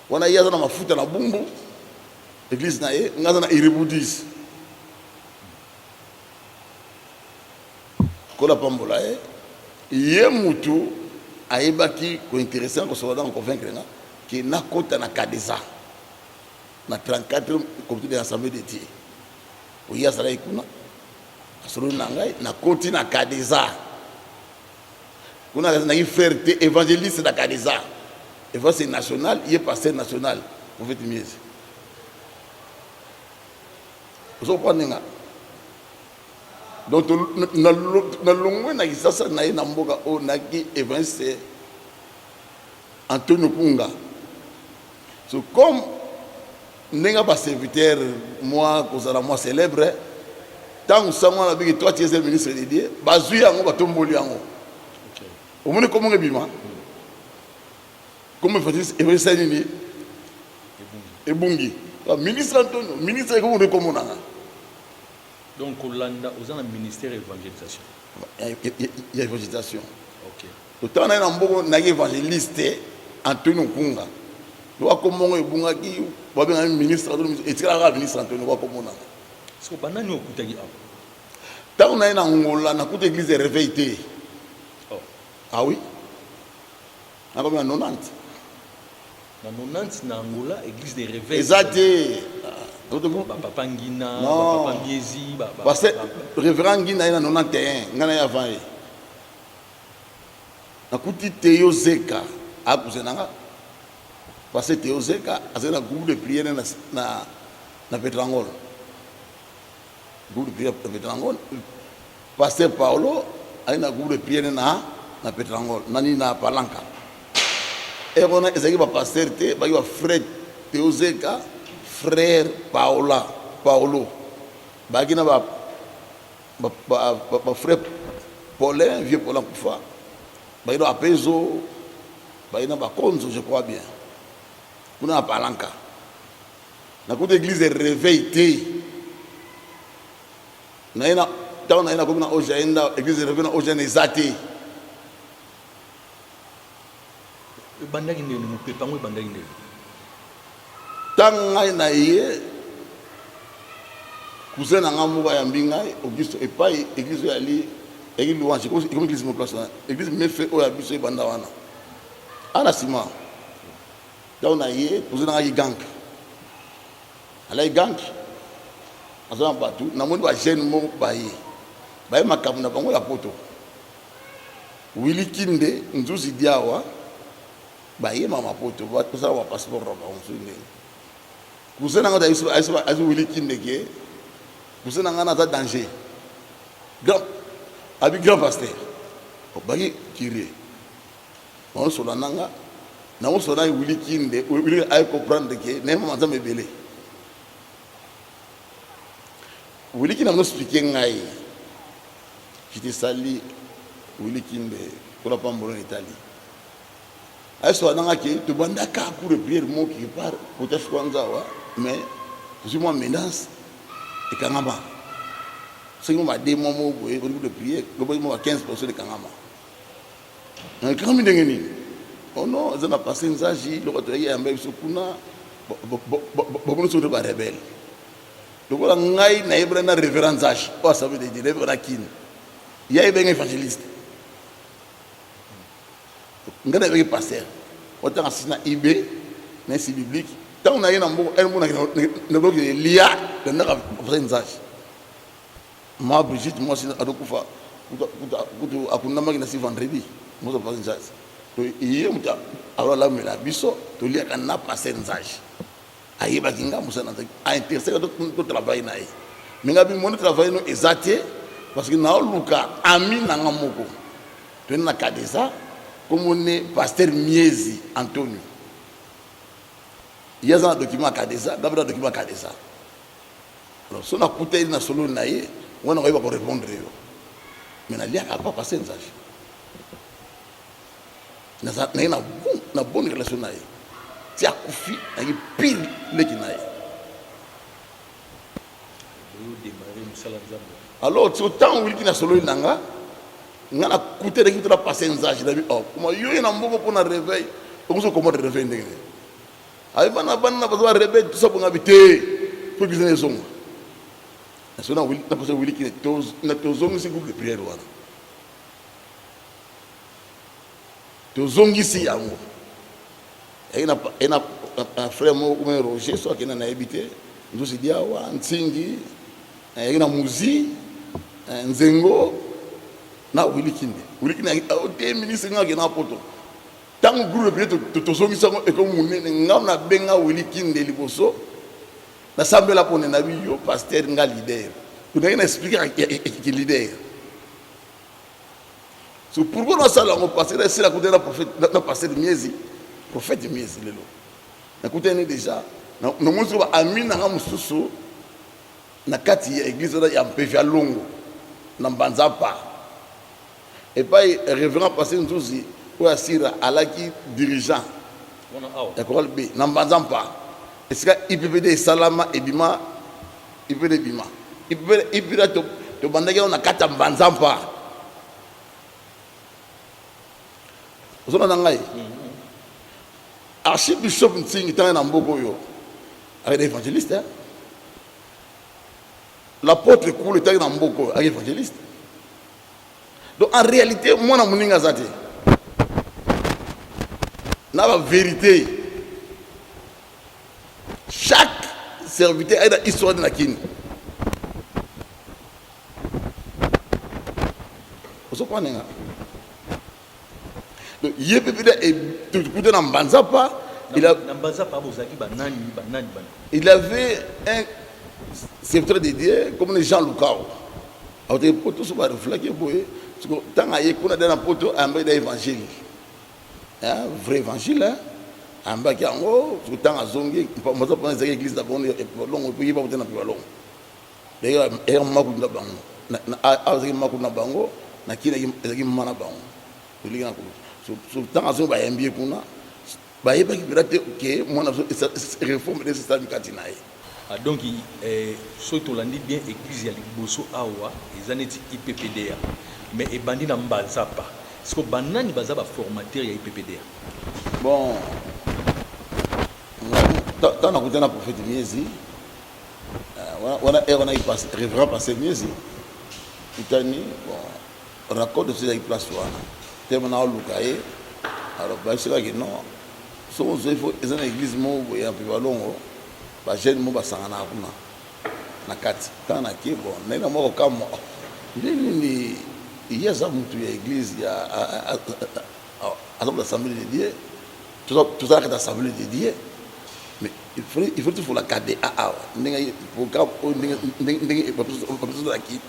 Speaker 1: On a eu un mafuta na Bumbu, l'église na Irebu 10. Kola Pambola, ye mutu aibaki ko intéressant ko soda ko convaincre na ki na kota na Kadeza na 34 comité de l'assemblée de Dieu. O ya sala ikuna asolo na ngai na koti na Kadeza. Kuna na fierté évangéliste na Kadeza. Évangéliste national, il est pasteur national prophète Miezi. Vous comprenez? Donc, na longwe na Kisasa na ye na mboka o na ki évangéliste Antonio Kunga. So comme n'enga pas serviteur moi kozala moi célèbre tant sango na biki toi tu es le ministre de Dieu bazui yango batomboli yango. Au moins comment ebima? Comment fait-il évangéliste nini? Ebungi. Ministre Antonio, ministre comment rekomona?
Speaker 2: Donc, Hollanda, vous avez un ministère d'évangélisation.
Speaker 1: Il y a évangélisation.
Speaker 2: Ok.
Speaker 1: Le temps où on a un évangéliste, Antonio Kunga. wakomongo ebungaki babenga ministre etikala ministre Antonio wakomona
Speaker 2: so banani okutaki awa
Speaker 1: tant on a une Angola na toute église réveillée.
Speaker 2: oh
Speaker 1: Ah oui. Na combien 90.
Speaker 2: na 90 na Angola église de réveil
Speaker 1: Exacté.
Speaker 2: papa Ngina papa Miezi
Speaker 1: parce que révérend Ngina ina 91 ngana ya avant na kuti Théo Zeka akuzenanga parce que Théo Zeka azena groupe de prière na Petrangol. Groupe de prière na Petrangol. Pasteur Paulo a un groupe de prière na Petrangol nani na Palanca. Et on a ezaki ba pasteur te ba yo frère Théo Zeka frère Paulo ba kina ba frère Paulin vieux Paulin kufa ba yo apezo ba ina ba konzo je crois bien kuna Palanca na côté église de réveil te na ina taw na ina ko na ojaenda église de réveil na ojaenda ezate
Speaker 2: bandaki ndeni mupepango bandaki ndeni
Speaker 1: tanga na ye cousin na ngamuka ya mbinga Auguste epai église ya li église louange comme église mo place église me fait o ya biso banda wana ana sima taw na ye cousin na ye gang ala gang azama batu na moni ba jeune mo baye baye makamu na bango ya poto Willy Kinde nzuzi diawa baye mama poto ba tosala wa passeport ba nsune cousin na ngata azu Willy Kinde ke cousin na ngana za danger grand abi grand pasteur o baye kire on sola nanga na on sola Willy Kinde Willy ay comprendre ke ne mama za mebele Willy Kinde m'a expliqué ngai j'étais sali Willy Kinde pour la pambolo en Italie ay so nanga ke to banda ka pour prière mo qui part peut-être kwanza wa mais je moi menace et kangama c'est moi des mots pour de prière le mo 15% de kangama na kangami ndengeni oh non ça n'a passé nzaji le retour ya mbe sukuna bon so de ba rebelle donc la ngai na ibra na révérend age o ça veut dire révérend kin ya ibe évangéliste ngana avec pasteur autant asina ibe na si biblique tant on a une mbo elle mo na bloc lia de na révérend age ma Brigitte moi c'est adokufa kutu akuna magina si vendredi mo ça pas age to iye muta alors là mais la biso to lia kana passer age aye bakinga musana a intéressé to travail na ye minga bi mon travail no exacté parce que na luka ami na ngamoko to na kadeza comme on est pasteur Miezi Antonio il y a un document kadeza d'abord document kadeza alors son akuté na solo na ye on va pas répondre mais na lia pas passer message na bonne relation na ye tia kufi na pile lekinaye alors tout temps Willy Kinde solo nanga ngana kuté de kitla passer nzage dabi oh kuma yo na mboko pour na réveil on se comment réveil ndenge ay bana ba réveil tout ça pour ngabité pour business zonga na sona Willy na passer Willy Kinde na tozongi si groupe de prière wana tozongi si yango et un frère mo comme Roger soit qui n'a habité nous se dit awa ntingi et na muzi nzengo na Willy Kinde au des ministres nga na poto tant groupe de tozongi sango et comme nga na benga Willy Kinde liboso na sambe la pone na biyo pasteur nga leader tu n'as expliquer qui leader c'est pourquoi nous allons passer c'est la côté la prophète na pasteur Miezi prophète Miezi lelo écoutez déjà nous montre ba amina nga mususu na kati ya église ya mpevia longo na mbanzapa et pas révérend pasteur Nzuzi ou asira alaki dirigeant ya Chorale B na mbanzapa est-ce que IPPD salama ebima IPPD bima IPPD to bandaki na kata mbanzapa ozona ngai archibishop Ntingi tant na mboko yo avec évangéliste hein? L'apôtre Koulou tant na mboko avec évangéliste. Donc en réalité moi na muninga zate na la vérité chaque serviteur a une histoire de nakini. Vous comprenez? Donc il avait un serviteur dédié comme les gens Lucao. Alors il faut tous refléter pour eux. Tant qu'il y a un poto un évangile, un vrai évangile, un bac en haut, tout le temps à zonguer. Pas moi ça pense l'église d'abord long puis pas peut-être plus long. D'ailleurs un makou na bango, na makou na bango, na kina ezaki mana bango. Tulinga ko. So tant à zonga yambie kuna, ba yeba ki pirate que moi na réforme de système katinaye.
Speaker 2: Donc, ce que l'on dit bien, l'église ya Liboso Awa, ils en étaient IPPDA. Mais les bandits n'en basent pas. Parce que les bandits n'ont pas formateur ya IPPDA.
Speaker 1: Bon, quand on a écouté la prophète Miezi, on a eu révérend passé Miezi. Itani, bon, raconte de ces places là. Tellement on a lukaye. Alors, bah, c'est là que non. Sauf que ils ont une église où il y a un peu de long. Ba jeune mo basangana kuna na kati kana ki bon nena moko kama nini yeza mtu ya église ya l'assemblée de Dieu tout ça que l'assemblée de Dieu mais il faut la garder ninga pour ninga pas qui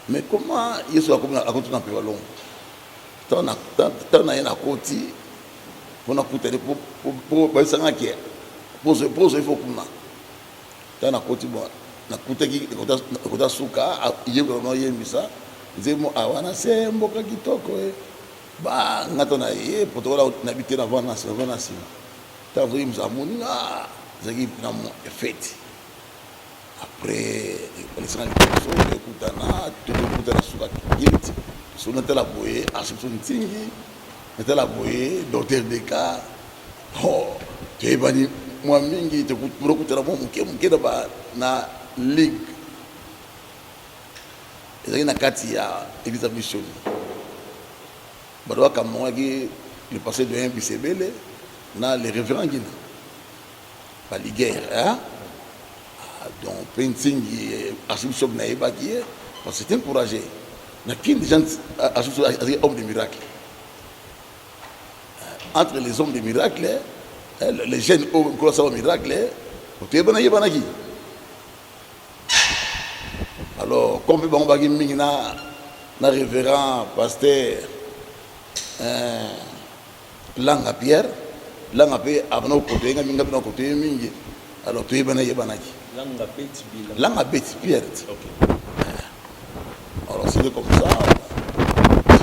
Speaker 1: mais comment yesu akomna akotuna pe walongo tana yana koti bona kutele pour basanga ki pose il faut kuna tana koti bon na kuteki kota suka yego no yemisa nzemo awana semboka kitoko ba ngato na ye potola na bitena vana si ta vri mzamuni na zaki na mo fête après les gens qui kutana tout kutana suka kiti sonata la boye asipso ntingi nata la boye docteur de cas oh tu bani moi mingi te kutana mo mke na ligue ezali na kati ya église mission badoa kama ki le passé de un bisebele na les révérends gina ba liguer hein donc pentingi assumption na ebaki parce que c'est encouragé na kin des gens assumption homme de miracle entre les hommes de miracle les jeunes hommes qui ont miracle tu es bana qui alors comme bon bagi mingi na révérend pasteur langa Pierre langa pe abana côté nga minga bina côté mingi alors tu es bana qui langa petit Pierre OK alors c'est comme ça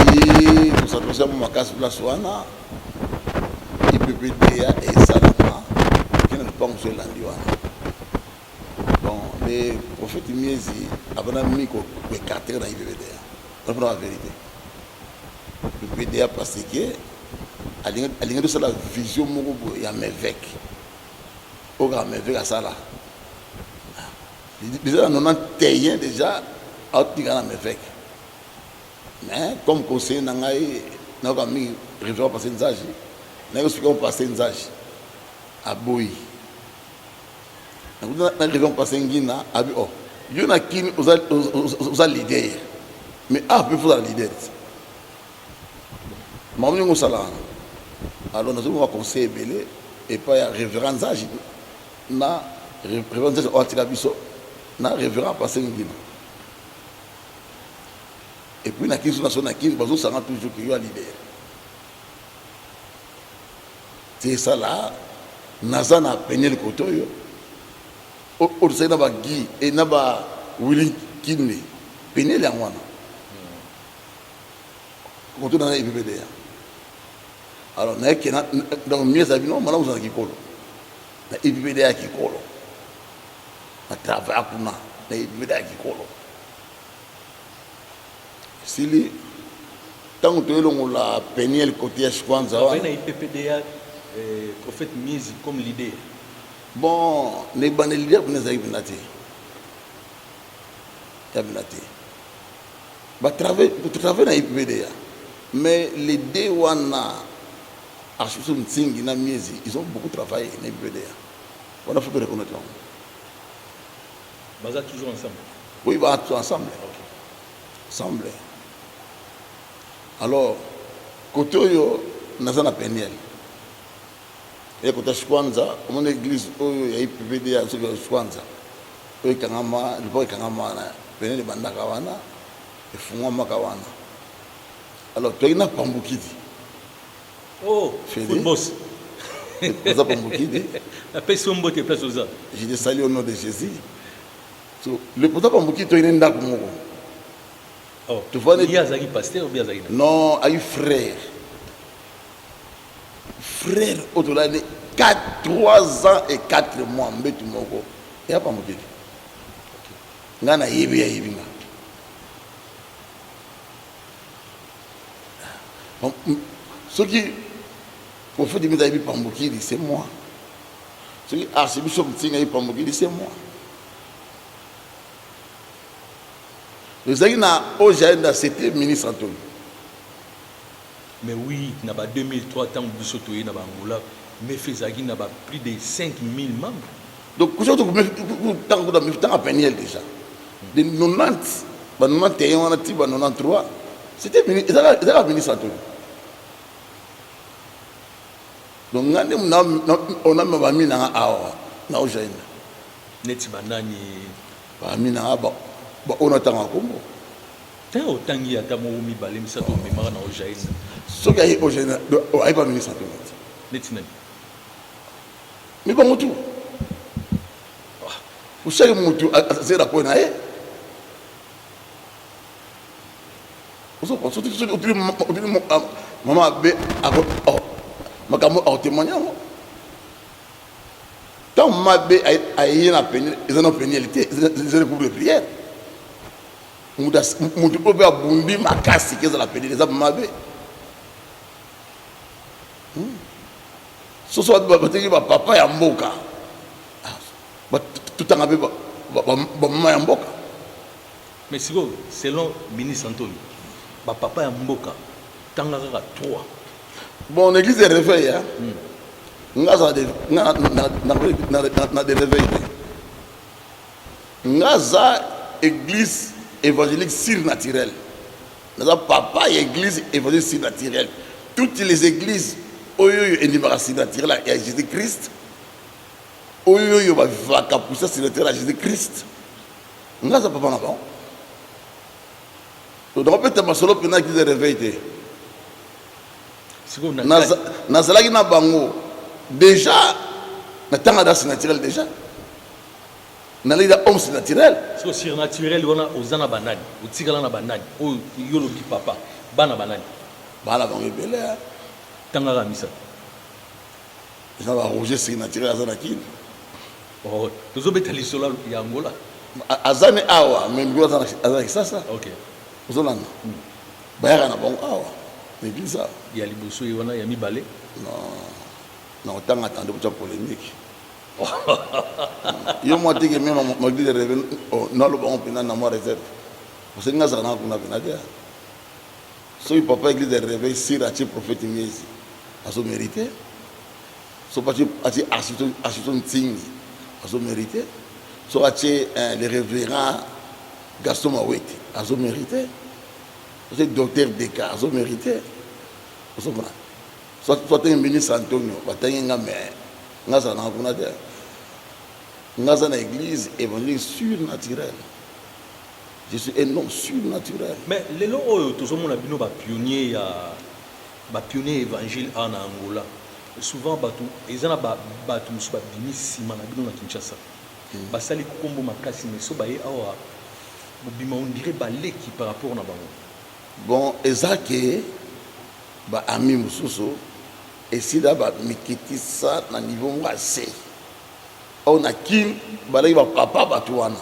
Speaker 1: qui nous s'adresse à mon casse place wana IPPDA et Salama qui ne pas monsieur Landiwana bon les prophètes Miezi abana miko ko écarter na IPPDA pour la vérité IPPDA parce que alinga de ça la vision moko ya mévêque au grand mévêque à ça là déjà on a tayé déjà à tigana mévêque mais comme conseiller nangai na ka mi révérend passer nzaji na ko on passer nzaji a boyi na révérend passer ngina abi oh yo na kini aux leader mais peut faire la leader mamni ngo sala alors nous avons conseiller belé et pas ya révérend nzaji na révérend nzaji o atika biso na révérend passer ngina et puis na kini na kini bazo sanga toujours que yo leader c'est ça là nazana penyel kotoyo o c'est na ba gi et na ba wili kinne penyel ya mwana koto na IPPDA alors na kena donc mieux abino mala uzana kikolo na IPPDA kikolo na travail kuna na IPPDA kikolo sili tangu toelongo la penyel côté ya kwanza
Speaker 2: wana IPPDA prophète Miezi comme leader.
Speaker 1: Bon, les bannes leaders pour nous aider. Bah travailler dans IPBDA. Mais les deux wana Archibishop Ntingi na Miezi, ils ont beaucoup travaillé dans IPBDA. On a fait reconnaître.
Speaker 2: Vous êtes toujours ensemble?
Speaker 1: Oui, bah tous ensemble. Ensemble. Alors, côté yo nazana Peniel. Et côté Shkwanza, mon église oyo ya IPBDA sur Shkwanza. Oyo kangama, lipo kangama na Peniel bandaka wana. Et fungwa makawana. Alors, tu as Pambukidi.
Speaker 2: Oh, full boss.
Speaker 1: Tu as Pambukidi.
Speaker 2: La personne qui est place aux autres.
Speaker 1: Je te salue au nom de Jésus. So, le président Pambukidi, tu as une dame.
Speaker 2: Oh, tu vois, il y a un pasteur ou bien un
Speaker 1: non, il y a un frère. Frère, au-delà de 3 ans et 4 mois, il y a Pambukidi. Il y a un Yébi. Ce qui, pour faire des médailles Pambukidi, c'est moi. Ce qui, Archibishop Ntingi Pambukidi, c'est moi. Le Zagina, aujourd'hui, c'était ministre Antonio.
Speaker 2: Mais oui, il y a 2003 ans, il y a Angola, mais il y a plus de 5000 membres.
Speaker 1: Donc, aujourd'hui, il y a un Peniel déjà. De 90, 91, 93, c'était le ministre Antonio. Donc, on a mis dans awa na aujourd'hui.
Speaker 2: Neti banani
Speaker 1: ba mis dans awa on attend en Congo.
Speaker 2: Tant autant il y a tamo mi balem ça to mi mara na aujourd'hui.
Speaker 1: Ce qui est aujourd'hui, on a pas ministre Antonio.
Speaker 2: Neti nani.
Speaker 1: Mais bon tout. Vous savez mutu c'est la point nae. Vous savez maman be makambo au témoignage. Tant Mabé a eu la pénalité, ils ont pour les prières. Mon peuple a bondi ma casse qui est la pénalité, ça Mabé. Ce soit papa et Mboka. Tout en avait maman et Mboka.
Speaker 2: Mais selon le ministre Antonio, papa et Mboka, tant que 3.
Speaker 1: Bon, l'église est réveillée. Nous avons des réveils. Nous avons l'église évangélique surnaturelle. Nous avons papa et l'église évangélique surnaturelle. Toutes les églises, où il y a surnaturel à Jésus-Christ, où il y a capucin surnaturel à Jésus-Christ. Nous avons papa là-bas. Donc, on peut être solo pour l'église est réveillée. Nazalaki na bango déjà na tanga da naturel déjà na lida homme naturel
Speaker 2: so surnaturel wana ozana banani utikala na banani o yolobi papa bana banani
Speaker 1: bana bango belé
Speaker 2: tanga la misa
Speaker 1: ça va roger surnaturel azana kin
Speaker 2: oh tozo betali sola ya Angola
Speaker 1: azane awa membo azana sasa
Speaker 2: OK
Speaker 1: ozolana bayaka na bango awa l'église ça
Speaker 2: il y a liboso wana ya mibale
Speaker 1: non tant attendre pour polémique yo moi tiki même ma dit de revenu non le bon pina na moi réserve parce que ngaza na kuna pina dia so il papa église de réveil sirachi prophète Miezi aso mérité so pas ati Archibishop Ntingi aso mérité so ati le révérend Gaston Mawete aso mérité c'est docteur Deka aso mérité aso prend soit un ministre Antonio batanyenga mais ngaza na kuna dia ngaza na église évangélique surnaturelle. Je suis un homme surnaturel.
Speaker 2: Mais les gens tous les bino ba pionnier évangile en Angola. Souvent ils ont batu musu ba bini sima na bino na Kinshasa. Basali kombo makasi mais so baye awa bobima on dirait baleki par rapport na bango.
Speaker 1: Bon, ezake ba ami mususu esida ba mikitisa na niveau ngase. On a qui baleki ba papa batu wana.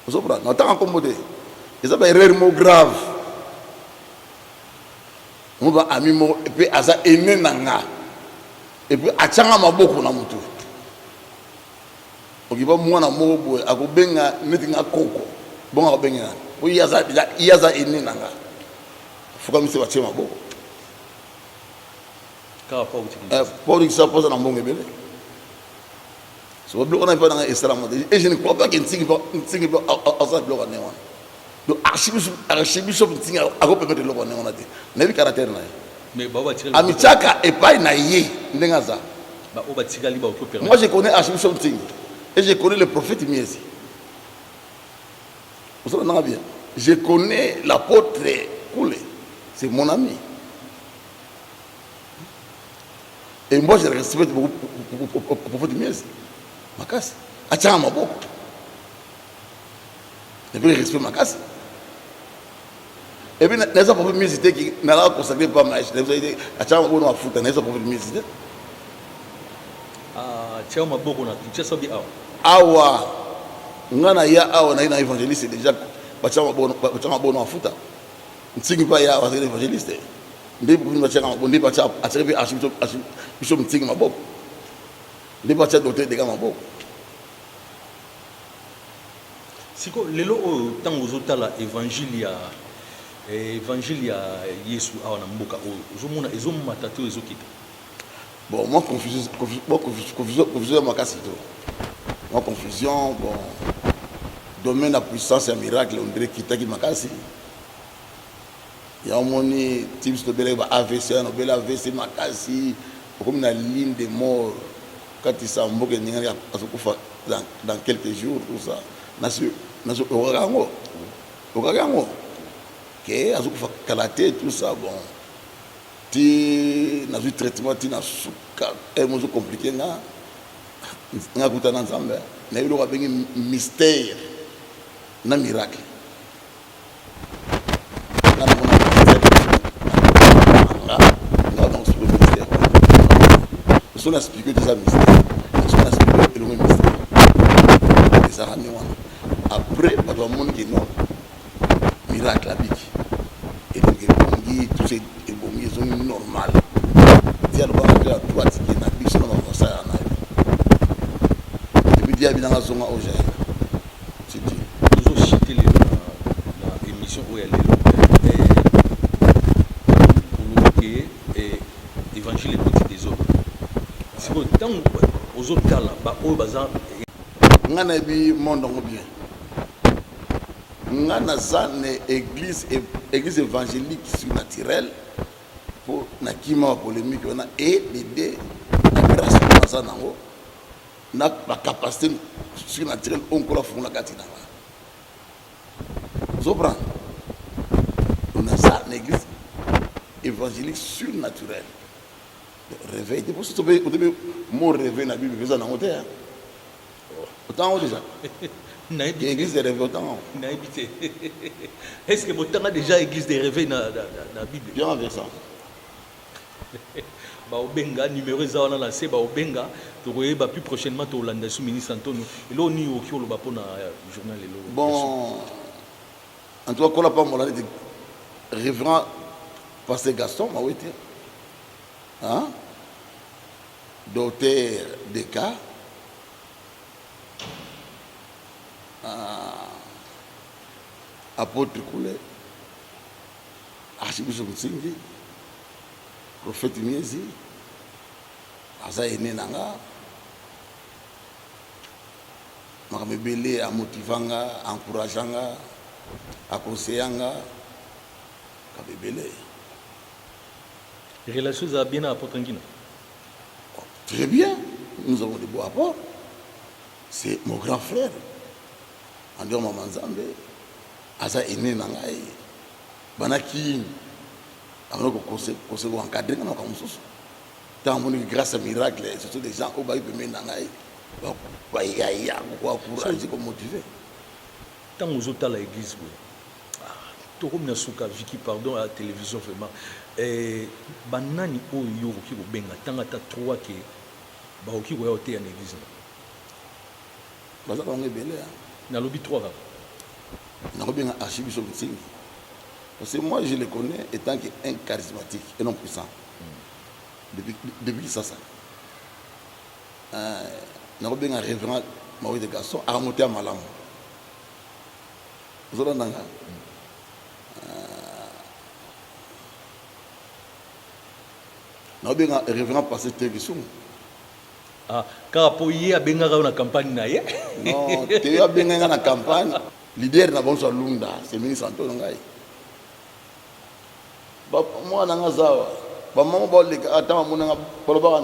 Speaker 1: Vous comprenez? Non, tant accommodé. Ils ont erreur mot grave. on va ami mo et puis aza ene nanga et puis achanga maboko na mutu okiba mwana moko boye akobenga neti nga koko bonga akobenga o yaza ene nanga fuka mise batie maboko
Speaker 2: Car pas utiliser.
Speaker 1: Pour que ça pose dans bon bébé. So bloc on a pas dans l'islam et je ne crois pas qu'il ne signe pas à ça bloc on est. Donc archibishop signe à ko permettre le on a dit. Na bi caractère na.
Speaker 2: Mais ba tirer.
Speaker 1: Amichaka et pas na yé ndenga za.
Speaker 2: Ba o ba tigali ba ko permettre.
Speaker 1: Moi je connais archibishop signe et je connais le prophète Miezi. Vous savez bien. Je connais l'apôtre Koulé. C'est mon ami. Et moi, je respecte beaucoup pour prophète Miezi. Makasi. Achanga maboko. Et puis, je respecte Makasi. Et puis, les prophètes Miezi qui n'a pas consacré pas mal. Achanga maboko na futa. Les prophètes Miezi.
Speaker 2: Ah, tiens maboko na tu sais bien
Speaker 1: awa. Ngana ya awa na ina évangéliste déjà. Achanga maboko na futa. Ntingi pa ya awa c'est évangéliste. Ndé pour nous tirer on dit pas ça à servir archibishop mtingi maboko ndé pas ça docteur de maboko
Speaker 2: siko lelo o tango zotala évangile ya Yesu awa na mboka o ozomona ezomata to ezokita
Speaker 1: bon moi confusion makasi to moi confusion bon domaine la puissance et miracle on dirait kitaki makasi. Il y a un moni type de bel AVC, un bel AVC makasi, comme une ligne de mort. Quand il s'en moque, dans quelques jours, tout ça. Nasu Oragango. Oragango. Que azukufa kalaté, tout ça, bon. Ti nasu traitement, ti nasu mozo compliqué nga. Nga kuta na nzambe. Na yilo ka bengi mystère na miracle. On a expliqué déjà le mystère. On a expliqué le mystère. Les Araméens. Après, on doit montrer que non. Miracle à Bic. Et donc, tout ces ébonguis sont normales. Si elle va rentrer à droite, il y a un Bic, on va faire ça. Et puis, il y a bien la zone au Géant. C'est dit.
Speaker 2: Nous avons cité l'émission où elle est. Évangile est petit des autres. Si vous tant aux autres cas là, au bazar.
Speaker 1: Ngana bi monde bien. Ngana ça ne église évangélique surnaturelle pour na kima polémique on a et l'idée la grâce de ça nango na la capacité surnaturelle on ko la fona katina. Zobran. On a ça l'église évangélique surnaturelle. Réveil, c'est pour ça que mon réveil dans la Bible, c'est dans le terre. Autant déjà. L'église des réveils, autant.
Speaker 2: Est-ce que vous avez déjà église des réveils dans la Bible?
Speaker 1: Bien avec ça.
Speaker 2: Benga, numéro 0 dans la C, Benga, tu voyez plus prochainement au Landa sous ministre Antonio. Et là, on y est au journal.
Speaker 1: Bon, en tout cas, on n'a pas mon révérend pasteur Gaston, ma ouïe. Hein? Docteur Deka, apôtre Koulé, archibishop Mtsingi, prophète Miezi, aza ene nanga, makamebele a motivanga, encourageanga, a conseillanga, kabebele.
Speaker 2: Les relations à bien à Potangina.
Speaker 1: Très bien, nous avons des beaux rapports. C'est mon grand frère. En dehors de Maman Zambé, Asa Ene Nangaï, Banaki, avant qu'on se encadré, on a comme ça. Tant grâce à miracle, ce sont des gens qui ont été Nangaï. Quoi courage, comme motivé.
Speaker 2: Tant aux autres à l'église, Toro Nasuka, Vicky, pardon, à la télévision vraiment. Banani oyo ki benga tangata 3 ke ba oki wa hotel en église.
Speaker 1: Baza ba ngebele.
Speaker 2: Na lobby 3 ka.
Speaker 1: Na ko benga archibishop Mtsingi. Parce que moi, je le connais étant un charismatique et non puissant. Depuis ça. Nous avons un révérend Maurice de Gaston à monter à Malam. Vous avez un révérend passé Téguissou.
Speaker 2: Ah, car pour y avoir une campagne naïe.
Speaker 1: Non, tu as bien une campagne. Leader n'a pas Lunda, c'est ministre Antonio Ngai. Moi, je suis là. Maman, je suis là. Attends, je suis là.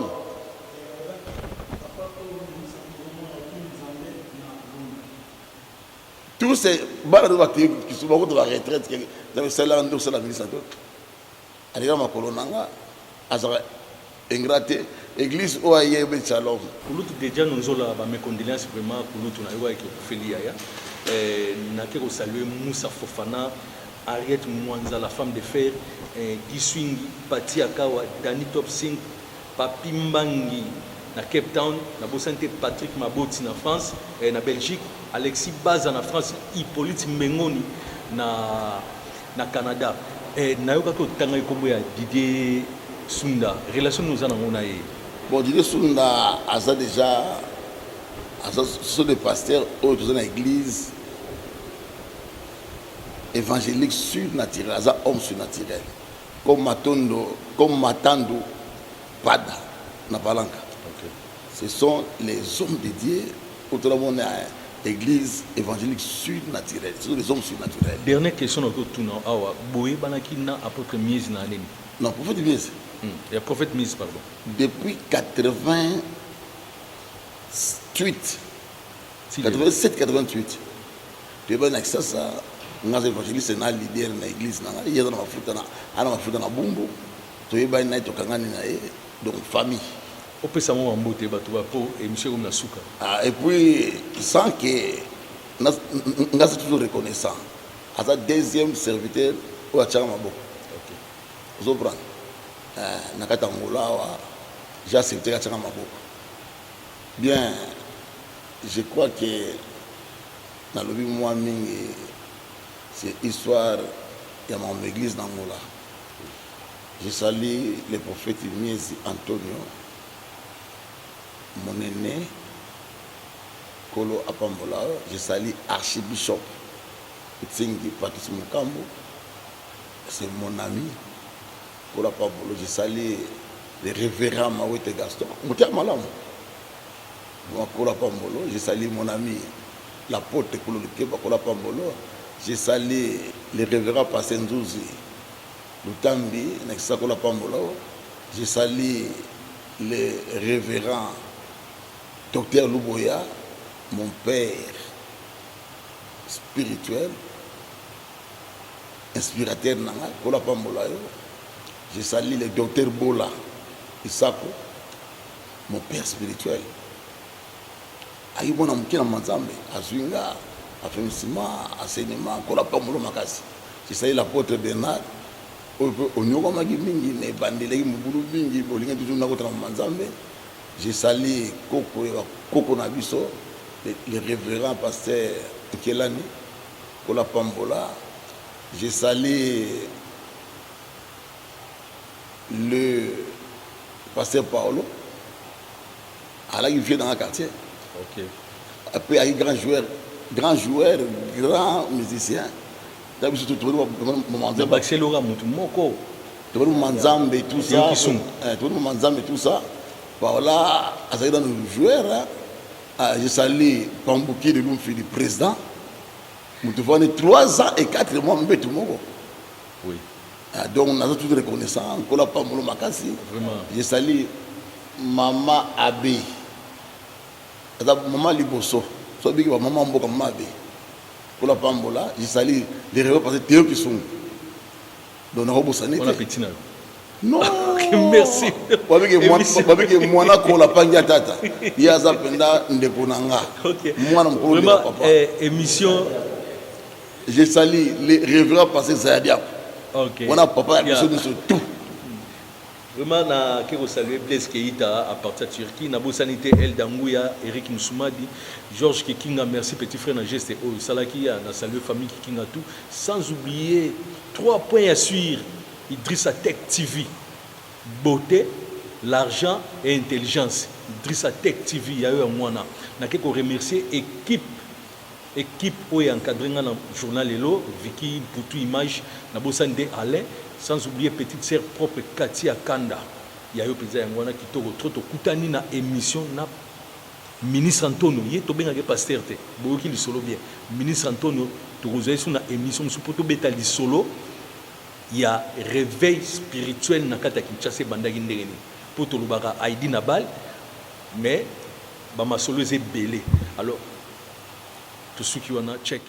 Speaker 1: Tous ces barres qui sont de la retraite, qui sont là, c'est la ministre Antonio. Elle est là, ma colonne. Ingraté, église OAIE Shalom.
Speaker 2: Pour déjà nous avons mes condoléances vraiment pour nous na yoa ke Félia ya. Na ke saluer Moussa Fofana, Ariette Mwanza la femme de fer, Giswingi, Pati Akawa, Dani Top 5, Papi Mbangi na Cape Town, na Bosante Patrick Maboti na France, na Belgique, Alexis Baza na France, Hippolyte Mbengoni na Canada. Na yoka ko tanga ikombo ya Didier Sunda, relation nous en avons.
Speaker 1: Bon, Didier Sunda a déjà, ce sont des pasteurs dans l'église évangélique surnaturelle, homme surnaturel, comme Matando Pada, Napalanka.
Speaker 2: Okay.
Speaker 1: Ce sont les hommes de Dieu, autour de l'église évangélique surnaturelle. Ce sont les hommes surnaturels.
Speaker 2: Dernière question, Awa, Boé Banaki na apôtre mise na nini?
Speaker 1: Non, prophète mise.
Speaker 2: Il y a prophète mise, pardon.
Speaker 1: Depuis 88, 87-88, tu es bien avec ça, nous avons évangéliste, nous avons leader dans l'église, nous avons fait un bumbo, tu es bien avec donc famille.
Speaker 2: Au peut savoir en beauté, pour émission comme la souka.
Speaker 1: Et puis, sans que nous sommes toujours reconnaissants, à sa deuxième serviteur, au Tchamabo. Vous comprenez? Nakata Moula, j'ai accepté à Tchamabo. Bien, je crois que dans le moi c'est l'histoire de mon église dans Moula. Je salue le prophète Miezi Antonio, mon aîné, Kolo Apambola. Je salue archibishop Tsingi Patrice Mukambo, c'est mon ami. Kolo Apambola. Je salue le révérend Mawete Gaston. Kolo Apambola. Je salue mon ami l'apôtre Kolo Lukeba Kolo Apambola. Je salue le révérend Passendouzi Lutambi Neksa Kolo Apambola. Je salue le révérend Docteur Luboya, mon père spirituel, inspirateur Nanga, Kola Pambolayo. Je salue le docteur Bola Isako, mon père spirituel. Aïbona Mukina Manzambe, Azwinga, Afemsima, Asenema, Kola Pambolo Makasi. Je salue l'apôtre Bernard. Je salue Koko Nabiso, le révérend pasteur Kelani, Kola Pambola. Je salue le pasteur Paolo. Alors il vient dans un quartier.
Speaker 2: Ok.
Speaker 1: Après, il y a un grand joueur, grand musicien. Tu Manzambe et tout ça. Manzambe et tout ça. Voilà, dans le joueur, je salue Pambouki de l'Oumfi du président. Nous devons 3 ans et 4 mois, mais tout le monde.
Speaker 2: Oui.
Speaker 1: Donc, on a tout reconnaissant. Kola Pambolo Makasi.
Speaker 2: Vraiment.
Speaker 1: Je salue Maman Abbé. Maman Liboso. Soit bien que Maman Mboka Maman Abbé. Kola Pambola, je salue les réveils parce que Théo qui sont. Donc, on a besoin de.
Speaker 2: Bon appétit.
Speaker 1: Non.
Speaker 2: Merci.
Speaker 1: Moi, tata. Il y a ça pendant Ndekonanga. Moi,
Speaker 2: vraiment, émission.
Speaker 1: Je salue les révérends passés Zayadia.
Speaker 2: Ok.
Speaker 1: On a papa qui sont tout.
Speaker 2: Vraiment, na keko saluer Blaise Keita à partir de Turquie. Na Sanité El Dangouya, Eric Moussoumadi, Georges Kikinga, merci petit frère na geste. Oh, Salaki, na saluer famille Kikinga tout. Sans oublier 3 points à suivre. Idrissa Tech TV, beauté, l'argent et intelligence. Idrissa Tech TV, il y a eu un mois. Na keko remercier équipe où est encadré dans le journal Lelo, Vicky Poutou Image, Nabosande Alain, sans oublier petite sœur propre Katia Kanda. Il y a eu président Yangwana qui toko trop kutani na émission na ministre Antonio, il est tombé dans pasteur te, boki li solo bien. Ministre Antonio, tu rejoins sur na émission sur poto beta li solo, il y a réveil spirituel na kata Kinshasa bandaki ndengeni. Poto lubaka Aïdi Nabal, mais ba ma solo est belé. Alors tout ceux qui en a check.